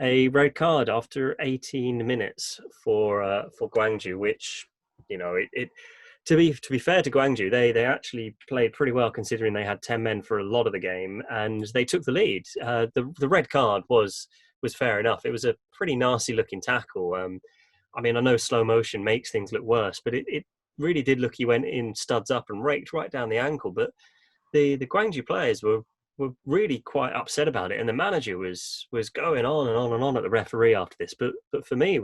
a red card after 18 minutes for Gwangju, which, to be fair to Gwangju, they actually played pretty well considering they had 10 men for a lot of the game, and they took the lead. The red card was fair enough. It was a pretty nasty looking tackle. I know slow motion makes things look worse, but it really did look, he went in studs up and raked right down the ankle, but the Gwangju players were really quite upset about it, and the manager was going on and on and on at the referee after this. But for me,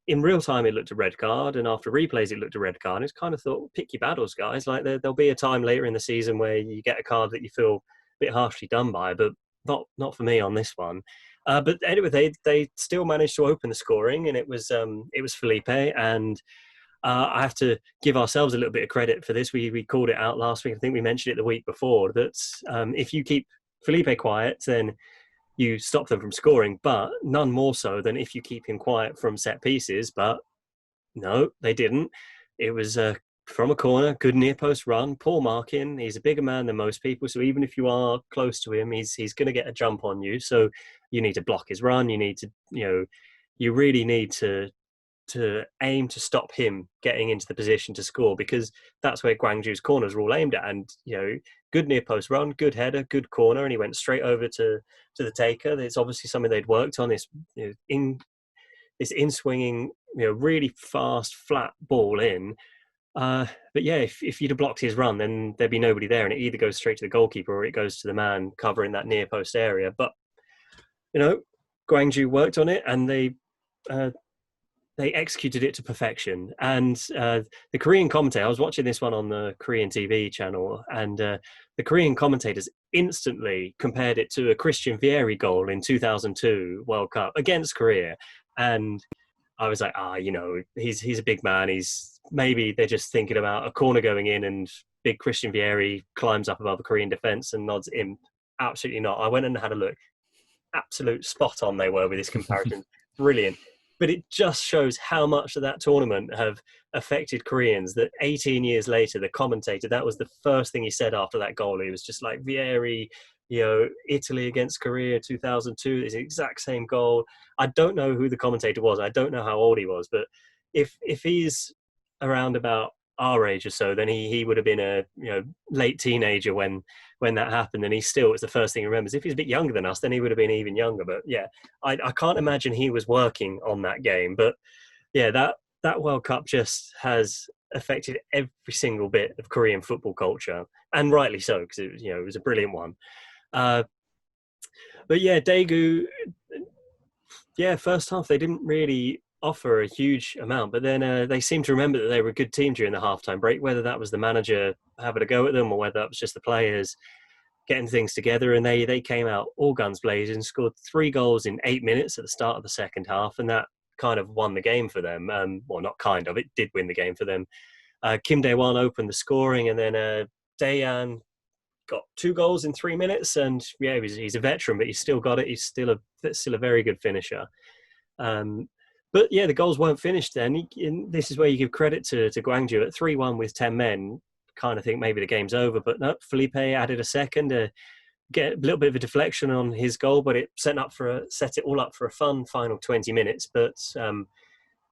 in real time it looked a red card, and after replays it looked a red card. And it's kind of thought, pick your battles, guys. Like there'll be a time later in the season where you get a card that you feel a bit harshly done by, but not for me on this one. But anyway, they still managed to open the scoring, and it was Felipe. And I have to give ourselves a little bit of credit for this. We called it out last week. I think we mentioned it the week before, that if you keep Felipe quiet, then you stop them from scoring, but none more so than if you keep him quiet from set pieces. But no, they didn't. It was from a corner, good near post run, poor marking. He's a bigger man than most people, so even if you are close to him, he's going to get a jump on you. So you need to block his run. You need to, you really need to to aim to stop him getting into the position to score, because that's where Gwangju's corners were all aimed at. And good near post run, good header, good corner, and he went straight over to the taker. It's obviously something they'd worked on, this in swinging, really fast flat ball in. But yeah, if you'd have blocked his run, then there'd be nobody there, and it either goes straight to the goalkeeper or it goes to the man covering that near post area. But Gwangju worked on it, and they executed it to perfection. And the Korean commentator, I was watching this one on the Korean TV channel, and the Korean commentators instantly compared it to a Christian Vieri goal in 2002 World Cup against Korea. And I was like, he's a big man. Maybe they're just thinking about a corner going in and big Christian Vieri climbs up above the Korean defence and nods imp. Absolutely not. I went and had a look. Absolute spot on they were with this comparison. Brilliant. But it just shows how much of that tournament have affected Koreans, that 18 years later, the commentator, that was the first thing he said after that goal. He was just like, Vieri, Italy against Korea 2002, it's the exact same goal. I don't know who the commentator was. I don't know how old he was, but if he's around about our age or so, then he would have been a late teenager when that happened, and it was the first thing he remembers. If he's a bit younger than us, then he would have been even younger. But yeah, I can't imagine he was working on that game. But yeah, that World Cup just has affected every single bit of Korean football culture, and rightly so, because it was a brilliant one. But yeah, Daegu, first half they didn't really offer a huge amount, but then they seemed to remember that they were a good team during the halftime break, whether that was the manager having a go at them or whether that was just the players getting things together. And they came out all guns blazing, scored 3 goals in 8 minutes at the start of the second half, and that kind of won the game for them. Well, not kind of, it did win the game for them. Kim Dae-won opened the scoring, and then Daeyan got 2 goals in 3 minutes. And yeah, he's a veteran, but he's still got it. He's still a very good finisher. But yeah, the goals weren't finished then. This is where you give credit to Gwangju. At 3-1 with 10 men, kind of think maybe the game's over. But no, Felipe added a second, get a little bit of a deflection on his goal, but it set it all up for a fun final 20 minutes. But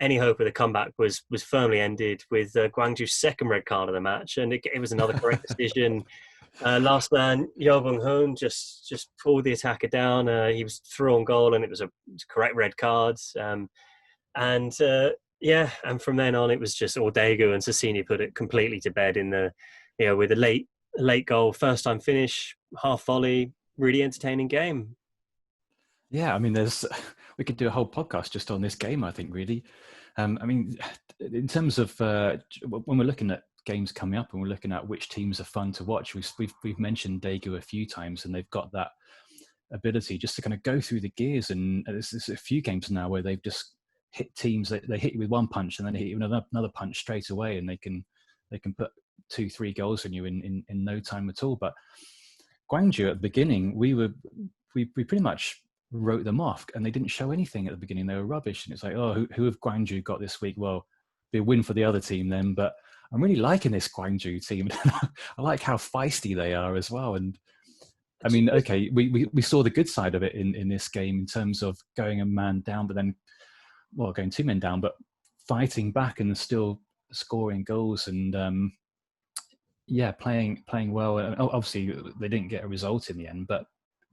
any hope of the comeback was firmly ended with Gwangju's second red card of the match, and it was another correct decision. Last man, Yo Bung-hoon, just pulled the attacker down. He was through on goal, and it was a correct red card. And from then on, it was just all Daegu, and Sassini put it completely to bed in with a late goal, first time finish, half volley, really entertaining game. Yeah, I mean, we could do a whole podcast just on this game, I think, really. I mean, in terms of when we're looking at games coming up and we're looking at which teams are fun to watch, we've mentioned Daegu a few times, and they've got that ability just to kind of go through the gears. And there's a few games now where they've just hit teams, they hit you with one punch and then they hit you with another punch straight away, and they can put 2-3 goals on you in no time at all. But Gwangju at the beginning, we pretty much wrote them off, and they didn't show anything at the beginning. They were rubbish, and it's like, oh, who have Gwangju got this week? Well, be a win for the other team then. But I'm really liking this Gwangju team. I like how feisty they are as well. And I mean, okay, we saw the good side of it in this game in terms of going a man down, but then going 2 men down, but fighting back and still scoring goals and playing well. And obviously, they didn't get a result in the end, but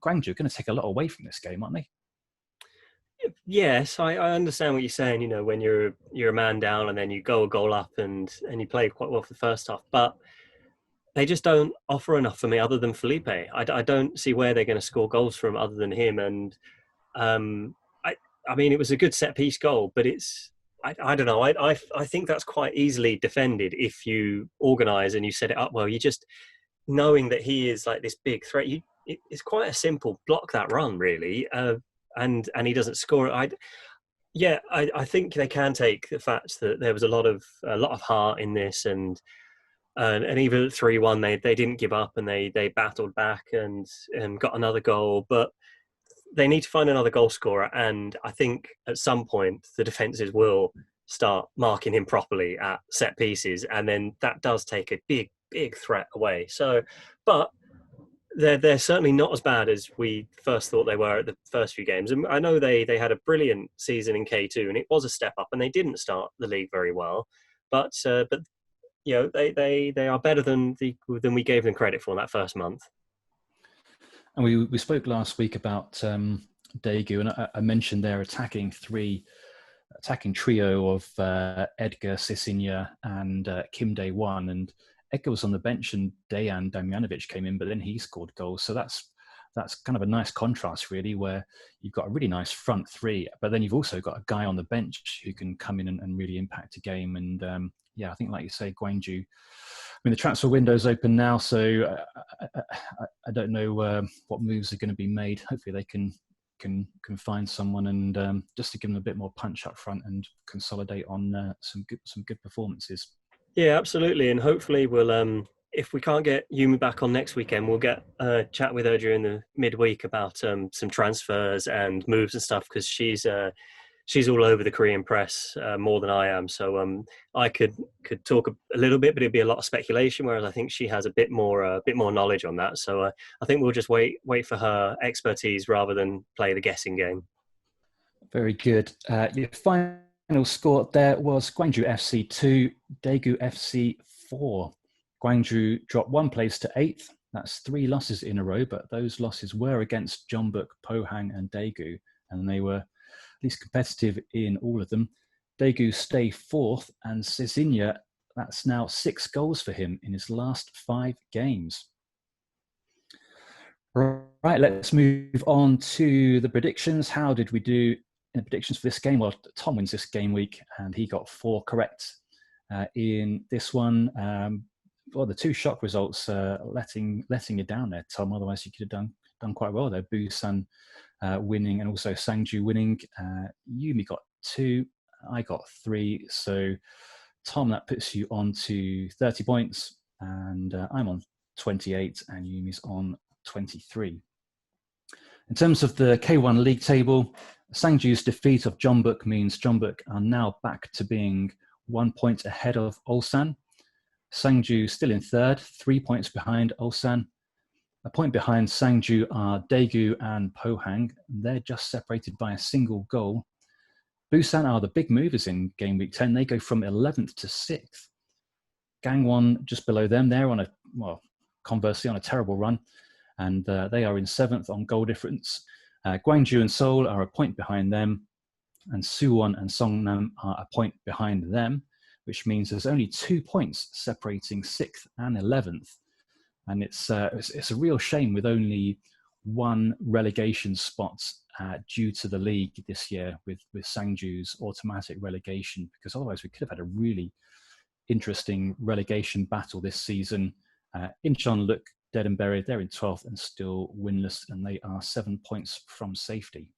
Gwangju are going to take a lot away from this game, aren't they? Yes, I understand what you're saying. When you're a man down and then you go a goal up and you played quite well for the first half, but they just don't offer enough for me other than Felipe. I don't see where they're going to score goals from other than him. And I mean, it was a good set piece goal, but I don't know. I think that's quite easily defended if you organise and you set it up well. You just knowing that he is like this big threat. It's quite a simple block that run, really, and he doesn't score. I think they can take the fact that there was a lot of heart in this, and even at 3-1, they didn't give up and they battled back and got another goal, but they need to find another goal scorer, and I think at some point the defences will start marking him properly at set pieces, and then that does take a big threat away. So, but they're certainly not as bad as we first thought they were at the first few games. And I know they had a brilliant season in K2, and it was a step up, and they didn't start the league very well, but you know, they are better than we gave them credit for in that first month. And we spoke last week about Daegu, and I mentioned their attacking trio of Edgar, Sisinya, and Kim Dae-won. And Edgar was on the bench, and Dejan Damjanovic came in, but then he scored goals. So that's kind of a nice contrast, really, where you've got a really nice front three, but then you've also got a guy on the bench who can come in and really impact a game. And yeah, I think, like you say, Gwangju. I mean, the transfer window's open now, so I don't know what moves are going to be made. Hopefully, they can find someone and just to give them a bit more punch up front and consolidate on some good performances. Yeah, absolutely, and hopefully we'll. If we can't get Yumi back on next weekend, we'll get a chat with her during the midweek about some transfers and moves and stuff, because she's all over the Korean press more than I am. So I could talk a little bit, but it'd be a lot of speculation. Whereas I think she has a bit more knowledge on that. So I think we'll just wait for her expertise rather than play the guessing game. Very good. Your final score there was Gwangju FC 2, Daegu FC 4. Gwangju dropped one place to 8th. That's 3 losses in a row, but those losses were against Jeonbuk, Pohang, and Daegu, and they were at least competitive in all of them. Daegu stay 4th, and Sisinya, that's now 6 goals for him in his last 5 games. Right, let's move on to the predictions. How did we do in the predictions for this game? Well, Tom wins this game week, and he got 4 correct in this one. Well, the 2 shock results letting you down there, Tom. Otherwise, you could have done quite well there. Busan winning, and also Sangju winning. Yumi got 2, I got 3. So, Tom, that puts you on to 30 points, and I'm on 28, and Yumi's on 23. In terms of the K1 league table, Sangju's defeat of Jeonbuk means Jeonbuk are now back to being 1 point ahead of Ulsan. Sangju still in 3rd, 3 points behind Ulsan. A point behind Sangju are Daegu and Pohang. They're just separated by a single goal. Busan are the big movers in game week 10. They go from 11th to 6th. Gangwon just below them. They're conversely on a terrible run, and they are in 7th on goal difference. Gwangju and Seoul are a point behind them, and Suwon and Songnam are a point behind them, which means there's only 2 points separating 6th and 11th. And it's a real shame with only 1 relegation spot due to the league this year with Sangju's automatic relegation, because otherwise we could have had a really interesting relegation battle this season. Incheon look dead and buried. They're in 12th and still winless, and they are 7 points from safety.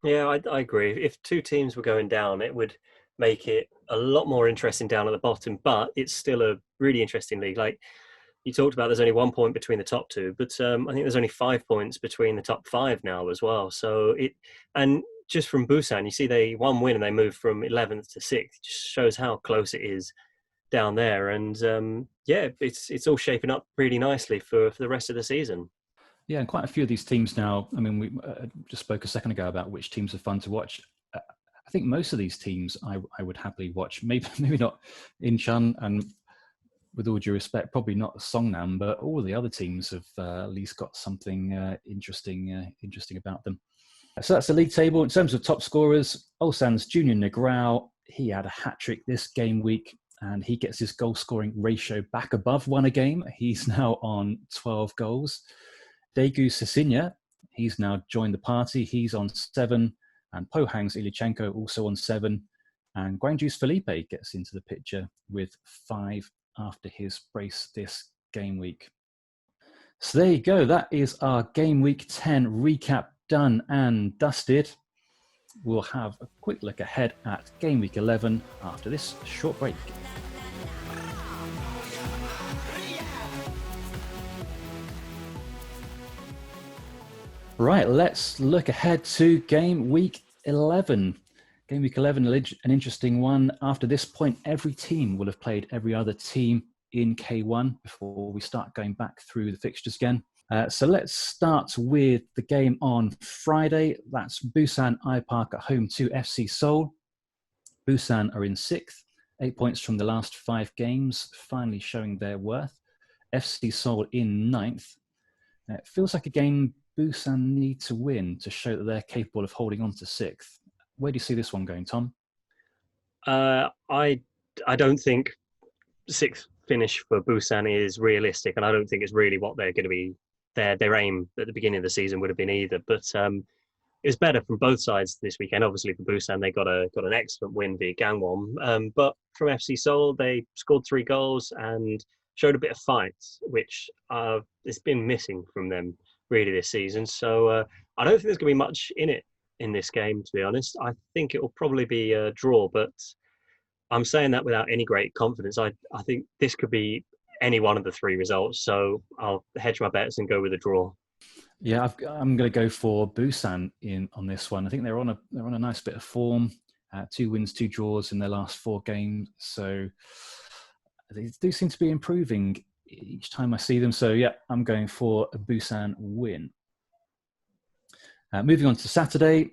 Yeah, I agree. If 2 teams were going down, it would make it a lot more interesting down at the bottom, but it's still a really interesting league. Like you talked about, there's only 1 point between the top 2, but I think there's only 5 points between the top 5 now as well. So and just from Busan, you see they 1 win and they moved from 11th to 6th. It just shows how close it is down there. And yeah, it's all shaping up really nicely for the rest of the season. Yeah, and quite a few of these teams now, I mean, we just spoke a second ago about which teams are fun to watch. I think most of these teams I would happily watch. Maybe not Incheon, and with all due respect, probably not Songnam, but all the other teams have at least got something interesting about them. So that's the league table. In terms of top scorers, Ulsan's Junior Negrao, he had a hat-trick this game week, and he gets his goal-scoring ratio back above 1 a game. He's now on 12 goals. Daegu Sisinya, he's now joined the party. He's on 7. And Pohang's Ilyichenko also on 7. And Gwangju's Felipe gets into the picture with 5 after his brace this game week. So there you go. That is our game week 10 recap done and dusted. We'll have a quick look ahead at game week 11 after this short break. Right, let's look ahead to game week 11. Game week 11, an interesting one. After this point, every team will have played every other team in K1 before we start going back through the fixtures again. So let's start with the game on Friday. That's Busan IPark at home to FC Seoul. Busan are in 6th, 8 points from the last 5 games, finally showing their worth. FC Seoul in 9th. It feels like a game Busan need to win to show that they're capable of holding on to 6th. Where do you see this one going, Tom? I don't think 6th finish for Busan is realistic, and I don't think it's really what they're going to be. Their aim at the beginning of the season would have been either, but it was better from both sides this weekend. Obviously for Busan, they got an excellent win via Gangwon, but from FC Seoul, they scored 3 goals and showed a bit of fight, which has been missing from them really this season. So I don't think there's going to be much in it in this game, to be honest. I think it will probably be a draw, but I'm saying that without any great confidence. I think this could be any one of the 3 results, so I'll hedge my bets and go with a draw. Yeah, I'm going to go for Busan on this one. I think they're on a nice bit of form. 2 wins, 2 draws in their last 4 games. So they do seem to be improving each time I see them. So yeah, I'm going for a Busan win. Moving on to Saturday,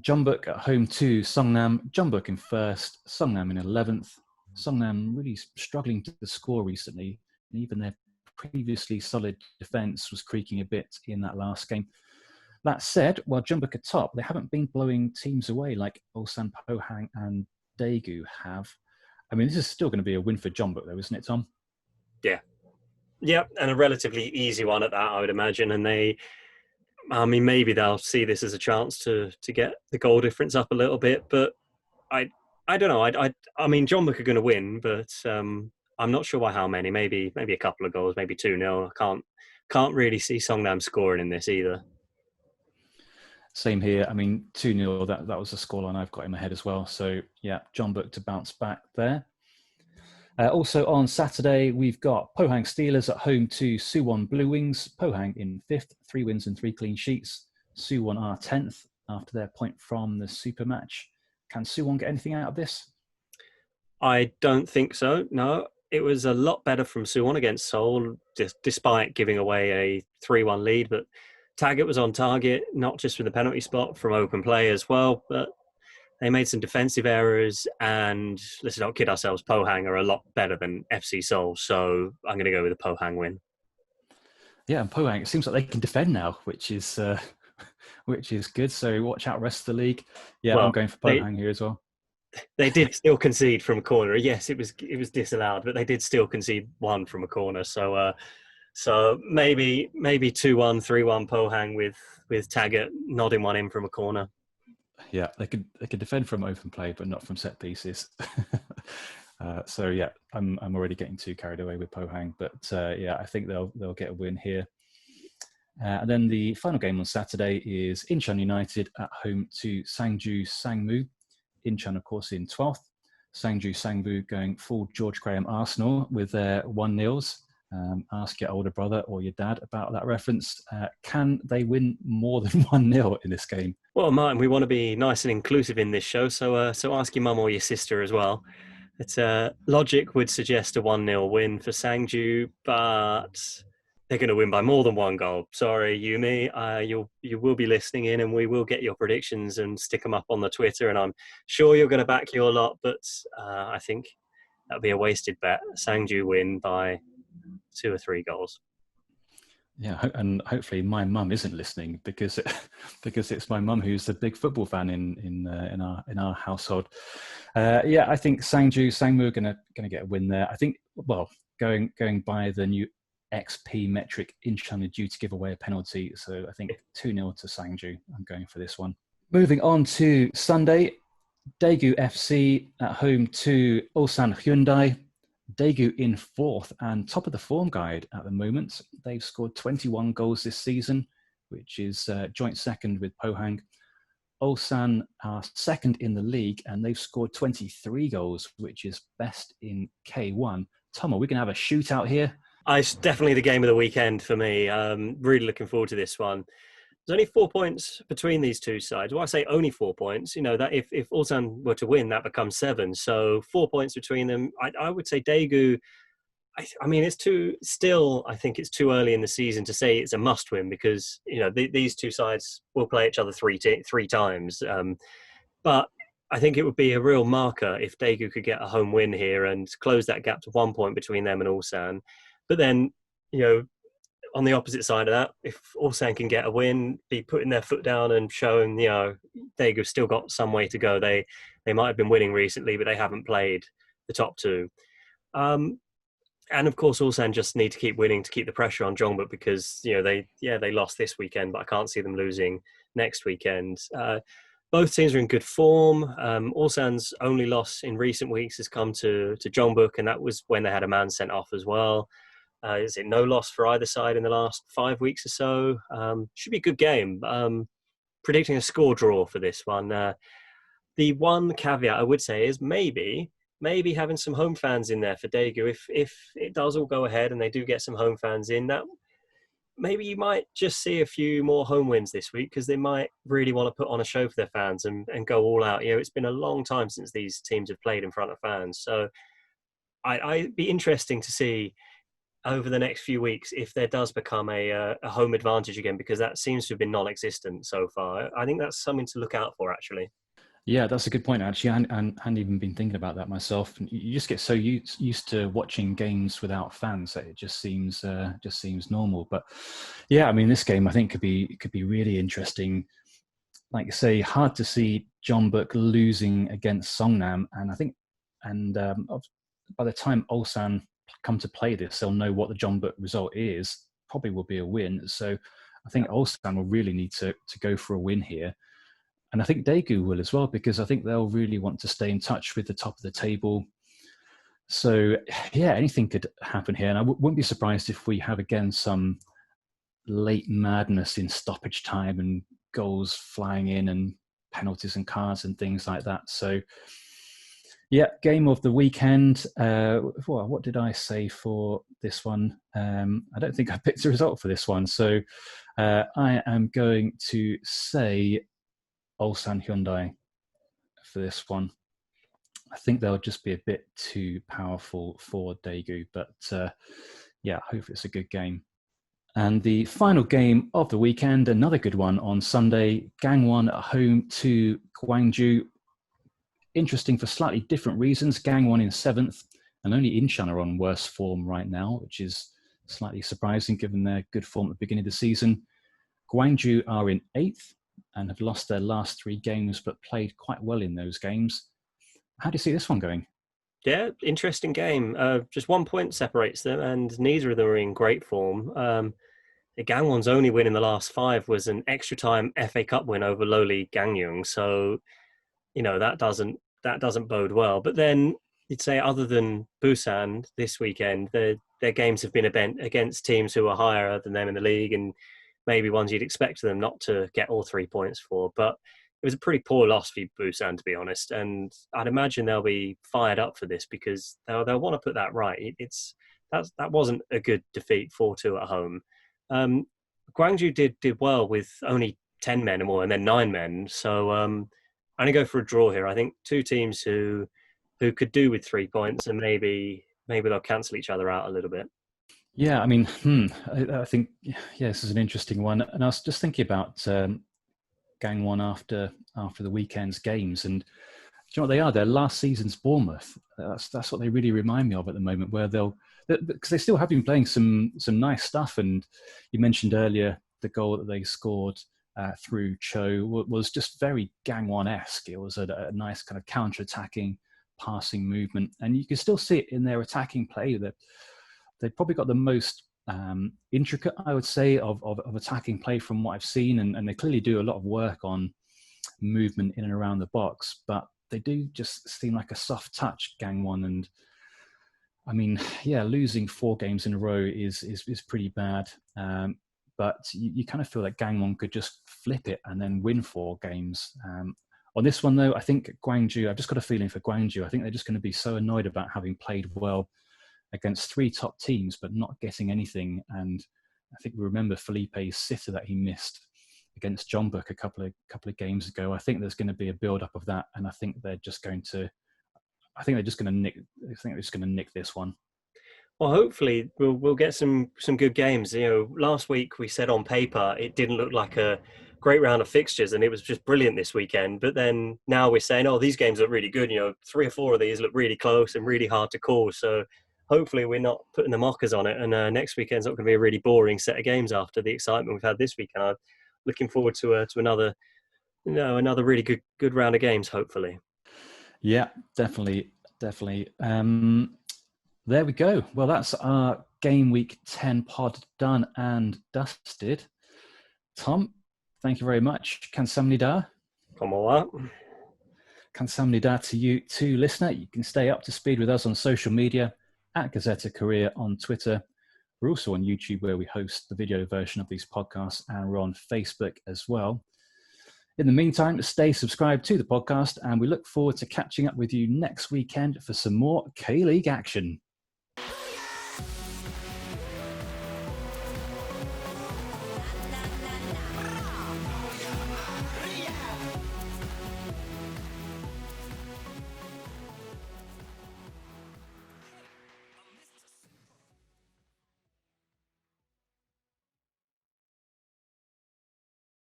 Jeonbuk at home to Seongnam. Jeonbuk in 1st, Seongnam in 11th. Seongnam really struggling to score recently, and even their previously solid defence was creaking a bit in that last game. That said, while Jeonbuk are top, they haven't been blowing teams away like Ulsan, Pohang and Daegu have. I mean, this is still going to be a win for Jeonbuk though, isn't it, Tom? Yeah, and a relatively easy one at that, I would imagine. And maybe they'll see this as a chance to get the goal difference up a little bit, but I don't know. I mean, Jeonbuk are going to win, but I'm not sure by how many. Maybe a couple of goals, maybe 2-0. I can't really see Seongnam scoring in this either. Same here. I mean, 2-0, that was the scoreline I've got in my head as well. So yeah, Jeonbuk to bounce back there. Also on Saturday, we've got Pohang Steelers at home to Suwon Blue Wings. Pohang in 5th, 3 wins and 3 clean sheets. Suwon are 10th after their point from the super match. Can Suwon get anything out of this? I don't think so, no. It was a lot better from Suwon against Seoul, despite giving away a 3-1 lead. But Taggart was on target, not just from the penalty spot, from open play as well. But they made some defensive errors, and let's not kid ourselves, Pohang are a lot better than FC Seoul. So I'm going to go with a Pohang win. Yeah, and Pohang, it seems like they can defend now, which is good. So watch out, rest of the league. Yeah, well, I'm going for Pohang here as well. They did still concede from a corner. Yes, it was disallowed, but they did still concede 1 from a corner. So maybe 2-1, 3-1 Pohang with Taggart nodding 1 in from a corner. Yeah, they could defend from open play, but not from set pieces. So yeah, I'm already getting too carried away with Pohang, but yeah, I think they'll get a win here. And then the final game on Saturday is Incheon United at home to Sangju Sangmu. Incheon, of course, in 12th. Sangju Sangmu going full George Graham Arsenal with their 1-0s. Ask your older brother or your dad about that reference. Can they win more than 1-0 in this game? Well, Martin, we want to be nice and inclusive in this show, so ask your mum or your sister as well. Logic would suggest a 1-0 win for Sangju, but they're going to win by more than 1 goal. Sorry, Yumi. You will be listening in, and we will get your predictions and stick them up on the Twitter. And I'm sure you're going to back your lot, but I think that'll be a wasted bet. Sangju win by 2 or 3 goals. Yeah, and hopefully my mum isn't listening because it's my mum who's the big football fan in our household. Yeah, I think Sangmu are gonna get a win there. I think going by the new XP metric, Incheon are due to give away a penalty, so I think 2-0 to Sangju. I'm going for this one. Moving on to Sunday, Daegu FC at home to Ulsan Hyundai. Daegu in 4th and top of the form guide at the moment. They've scored 21 goals this season, which is joint 2nd with Pohang. Ulsan are 2nd in the league, and they've scored 23 goals, which is best in K1. Tom, are we going to have a shootout here? It's definitely the game of the weekend for me. Really looking forward to this one. There's only 4 points between these two sides. Well, I say only 4 points. You know, that if Ulsan were to win, that becomes 7. So 4 points between them. I would say Daegu I mean, I think it's too early in the season to say it's a must win because, these two sides will play each other three times. But I think it would be a real marker if Daegu could get a home win here and close that gap to 1 point between them and Ulsan. But then, you know, on the opposite side of that, if Ulsan can get a win, be putting their foot down and showing, Daegu's still got some way to go. They might have been winning recently, but they haven't played the top two. And of course, Ulsan just need to keep winning to keep the pressure on Jeonbuk because they lost this weekend, but I can't see them losing next weekend. Both teams are in good form. Ulsan's only loss in recent weeks has come to Jeonbuk, and that was when they had a man sent off as well. Is it no loss for either side in the last 5 weeks or so? Should be a good game. Predicting a score draw for this one. The one caveat I would say is maybe having some home fans in there for Daegu. If it does all go ahead and they do get some home fans in, that maybe you might just see a few more home wins this week because they might really want to put on a show for their fans and go all out. It's been a long time since these teams have played in front of fans. So I'd be interesting to see over the next few weeks if there does become a home advantage again, because that seems to have been non-existent so far. I think that's something to look out for, actually. Yeah, that's a good point, actually. I hadn't even been thinking about that myself. You just get so used to watching games without fans that it just seems normal. But yeah, I mean, this game I think could be really interesting. Like you say, hard to see Jeonbuk losing against Songnam, and I think, by the time Ulsan come to play this, they'll know what the Jeonbuk result is. Probably will be a win. So I think Ulsan will really need to go for a win here. And I think Daegu will as well, because I think they'll really want to stay in touch with the top of the table. So, yeah, anything could happen here. And I wouldn't be surprised if we have, again, some late madness in stoppage time and goals flying in and penalties and cards and things like that. So, yeah, game of the weekend. What did I say for this one? I don't think I picked a result for this one. So I am going to say Ulsan Hyundai for this one. I think they'll just be a bit too powerful for Daegu, but yeah, hopefully it's a good game. And the final game of the weekend, another good one on Sunday, Gangwon at home to Gwangju. Interesting for slightly different reasons. Gangwon in 7th, and only Incheon are on worse form right now, which is slightly surprising given their good form at the beginning of the season. Gwangju are in 8th and have lost their last 3 games, but played quite well in those games. How do you see this one going? Yeah, interesting game. Just 1 point separates them, and neither of them are in great form. The Gangwon's only win in the last 5 was an extra time FA Cup win over lowly Gangneung. So, that doesn't bode well. But then you'd say, other than Busan this weekend, their games have been against teams who are higher than them in the league, and maybe ones you'd expect them not to get all 3 points for. But it was a pretty poor loss for Busan, to be honest. And I'd imagine they'll be fired up for this because they'll want to put that right. That wasn't a good defeat, 4-2 at home. Gwangju did well with only 10 men or more, and then 9 men. So I'm going to go for a draw here. I think 2 teams who could do with 3 points, and maybe they'll cancel each other out a little bit. Yeah, I mean, I think, this is an interesting one. And I was just thinking about Gangwon after the weekend's games. And do you know what they are? They're last season's Bournemouth. That's what they really remind me of at the moment, where because they still have been playing some nice stuff. And you mentioned earlier the goal that they scored through Cho was just very Gangwon-esque. It was a nice kind of counter-attacking passing movement. And you can still see it in their attacking play that they've probably got the most intricate, I would say, of attacking play from what I've seen. And they clearly do a lot of work on movement in and around the box. But they do just seem like a soft touch, Gangwon. And I mean, yeah, losing 4 games in a row is pretty bad. But you kind of feel like Gangwon could just flip it and then win 4 games. On this one, though, I think Gwangju, I've just got a feeling for Gwangju. I think they're just going to be so annoyed about having played well against 3 top teams, but not getting anything. And I think we remember Felipe's sitter that he missed against Jeonbuk a couple of games ago. I think there's going to be a build-up of that, and I think they're just going to nick this one. Well, hopefully we'll get some good games. Last week we said on paper it didn't look like a great round of fixtures, and it was just brilliant this weekend. But then now we're saying, oh, these games look really good. 3 or 4 of these look really close and really hard to call. So hopefully we're not putting the mockers on it, and next weekend's not going to be a really boring set of games after the excitement we've had this weekend. I'm looking forward to another another really good round of games. Hopefully. Yeah, definitely. There we go. Well, that's our Game Week 10 pod done and dusted. Tom, thank you very much. Kamsahamnida. Kamsahamnida to you too, listener. You can stay up to speed with us on social media at Gazzetta Korea on Twitter. We're also on YouTube, where we host the video version of these podcasts, and we're on Facebook as well. In the meantime, stay subscribed to the podcast, and we look forward to catching up with you next weekend for some more K-League action.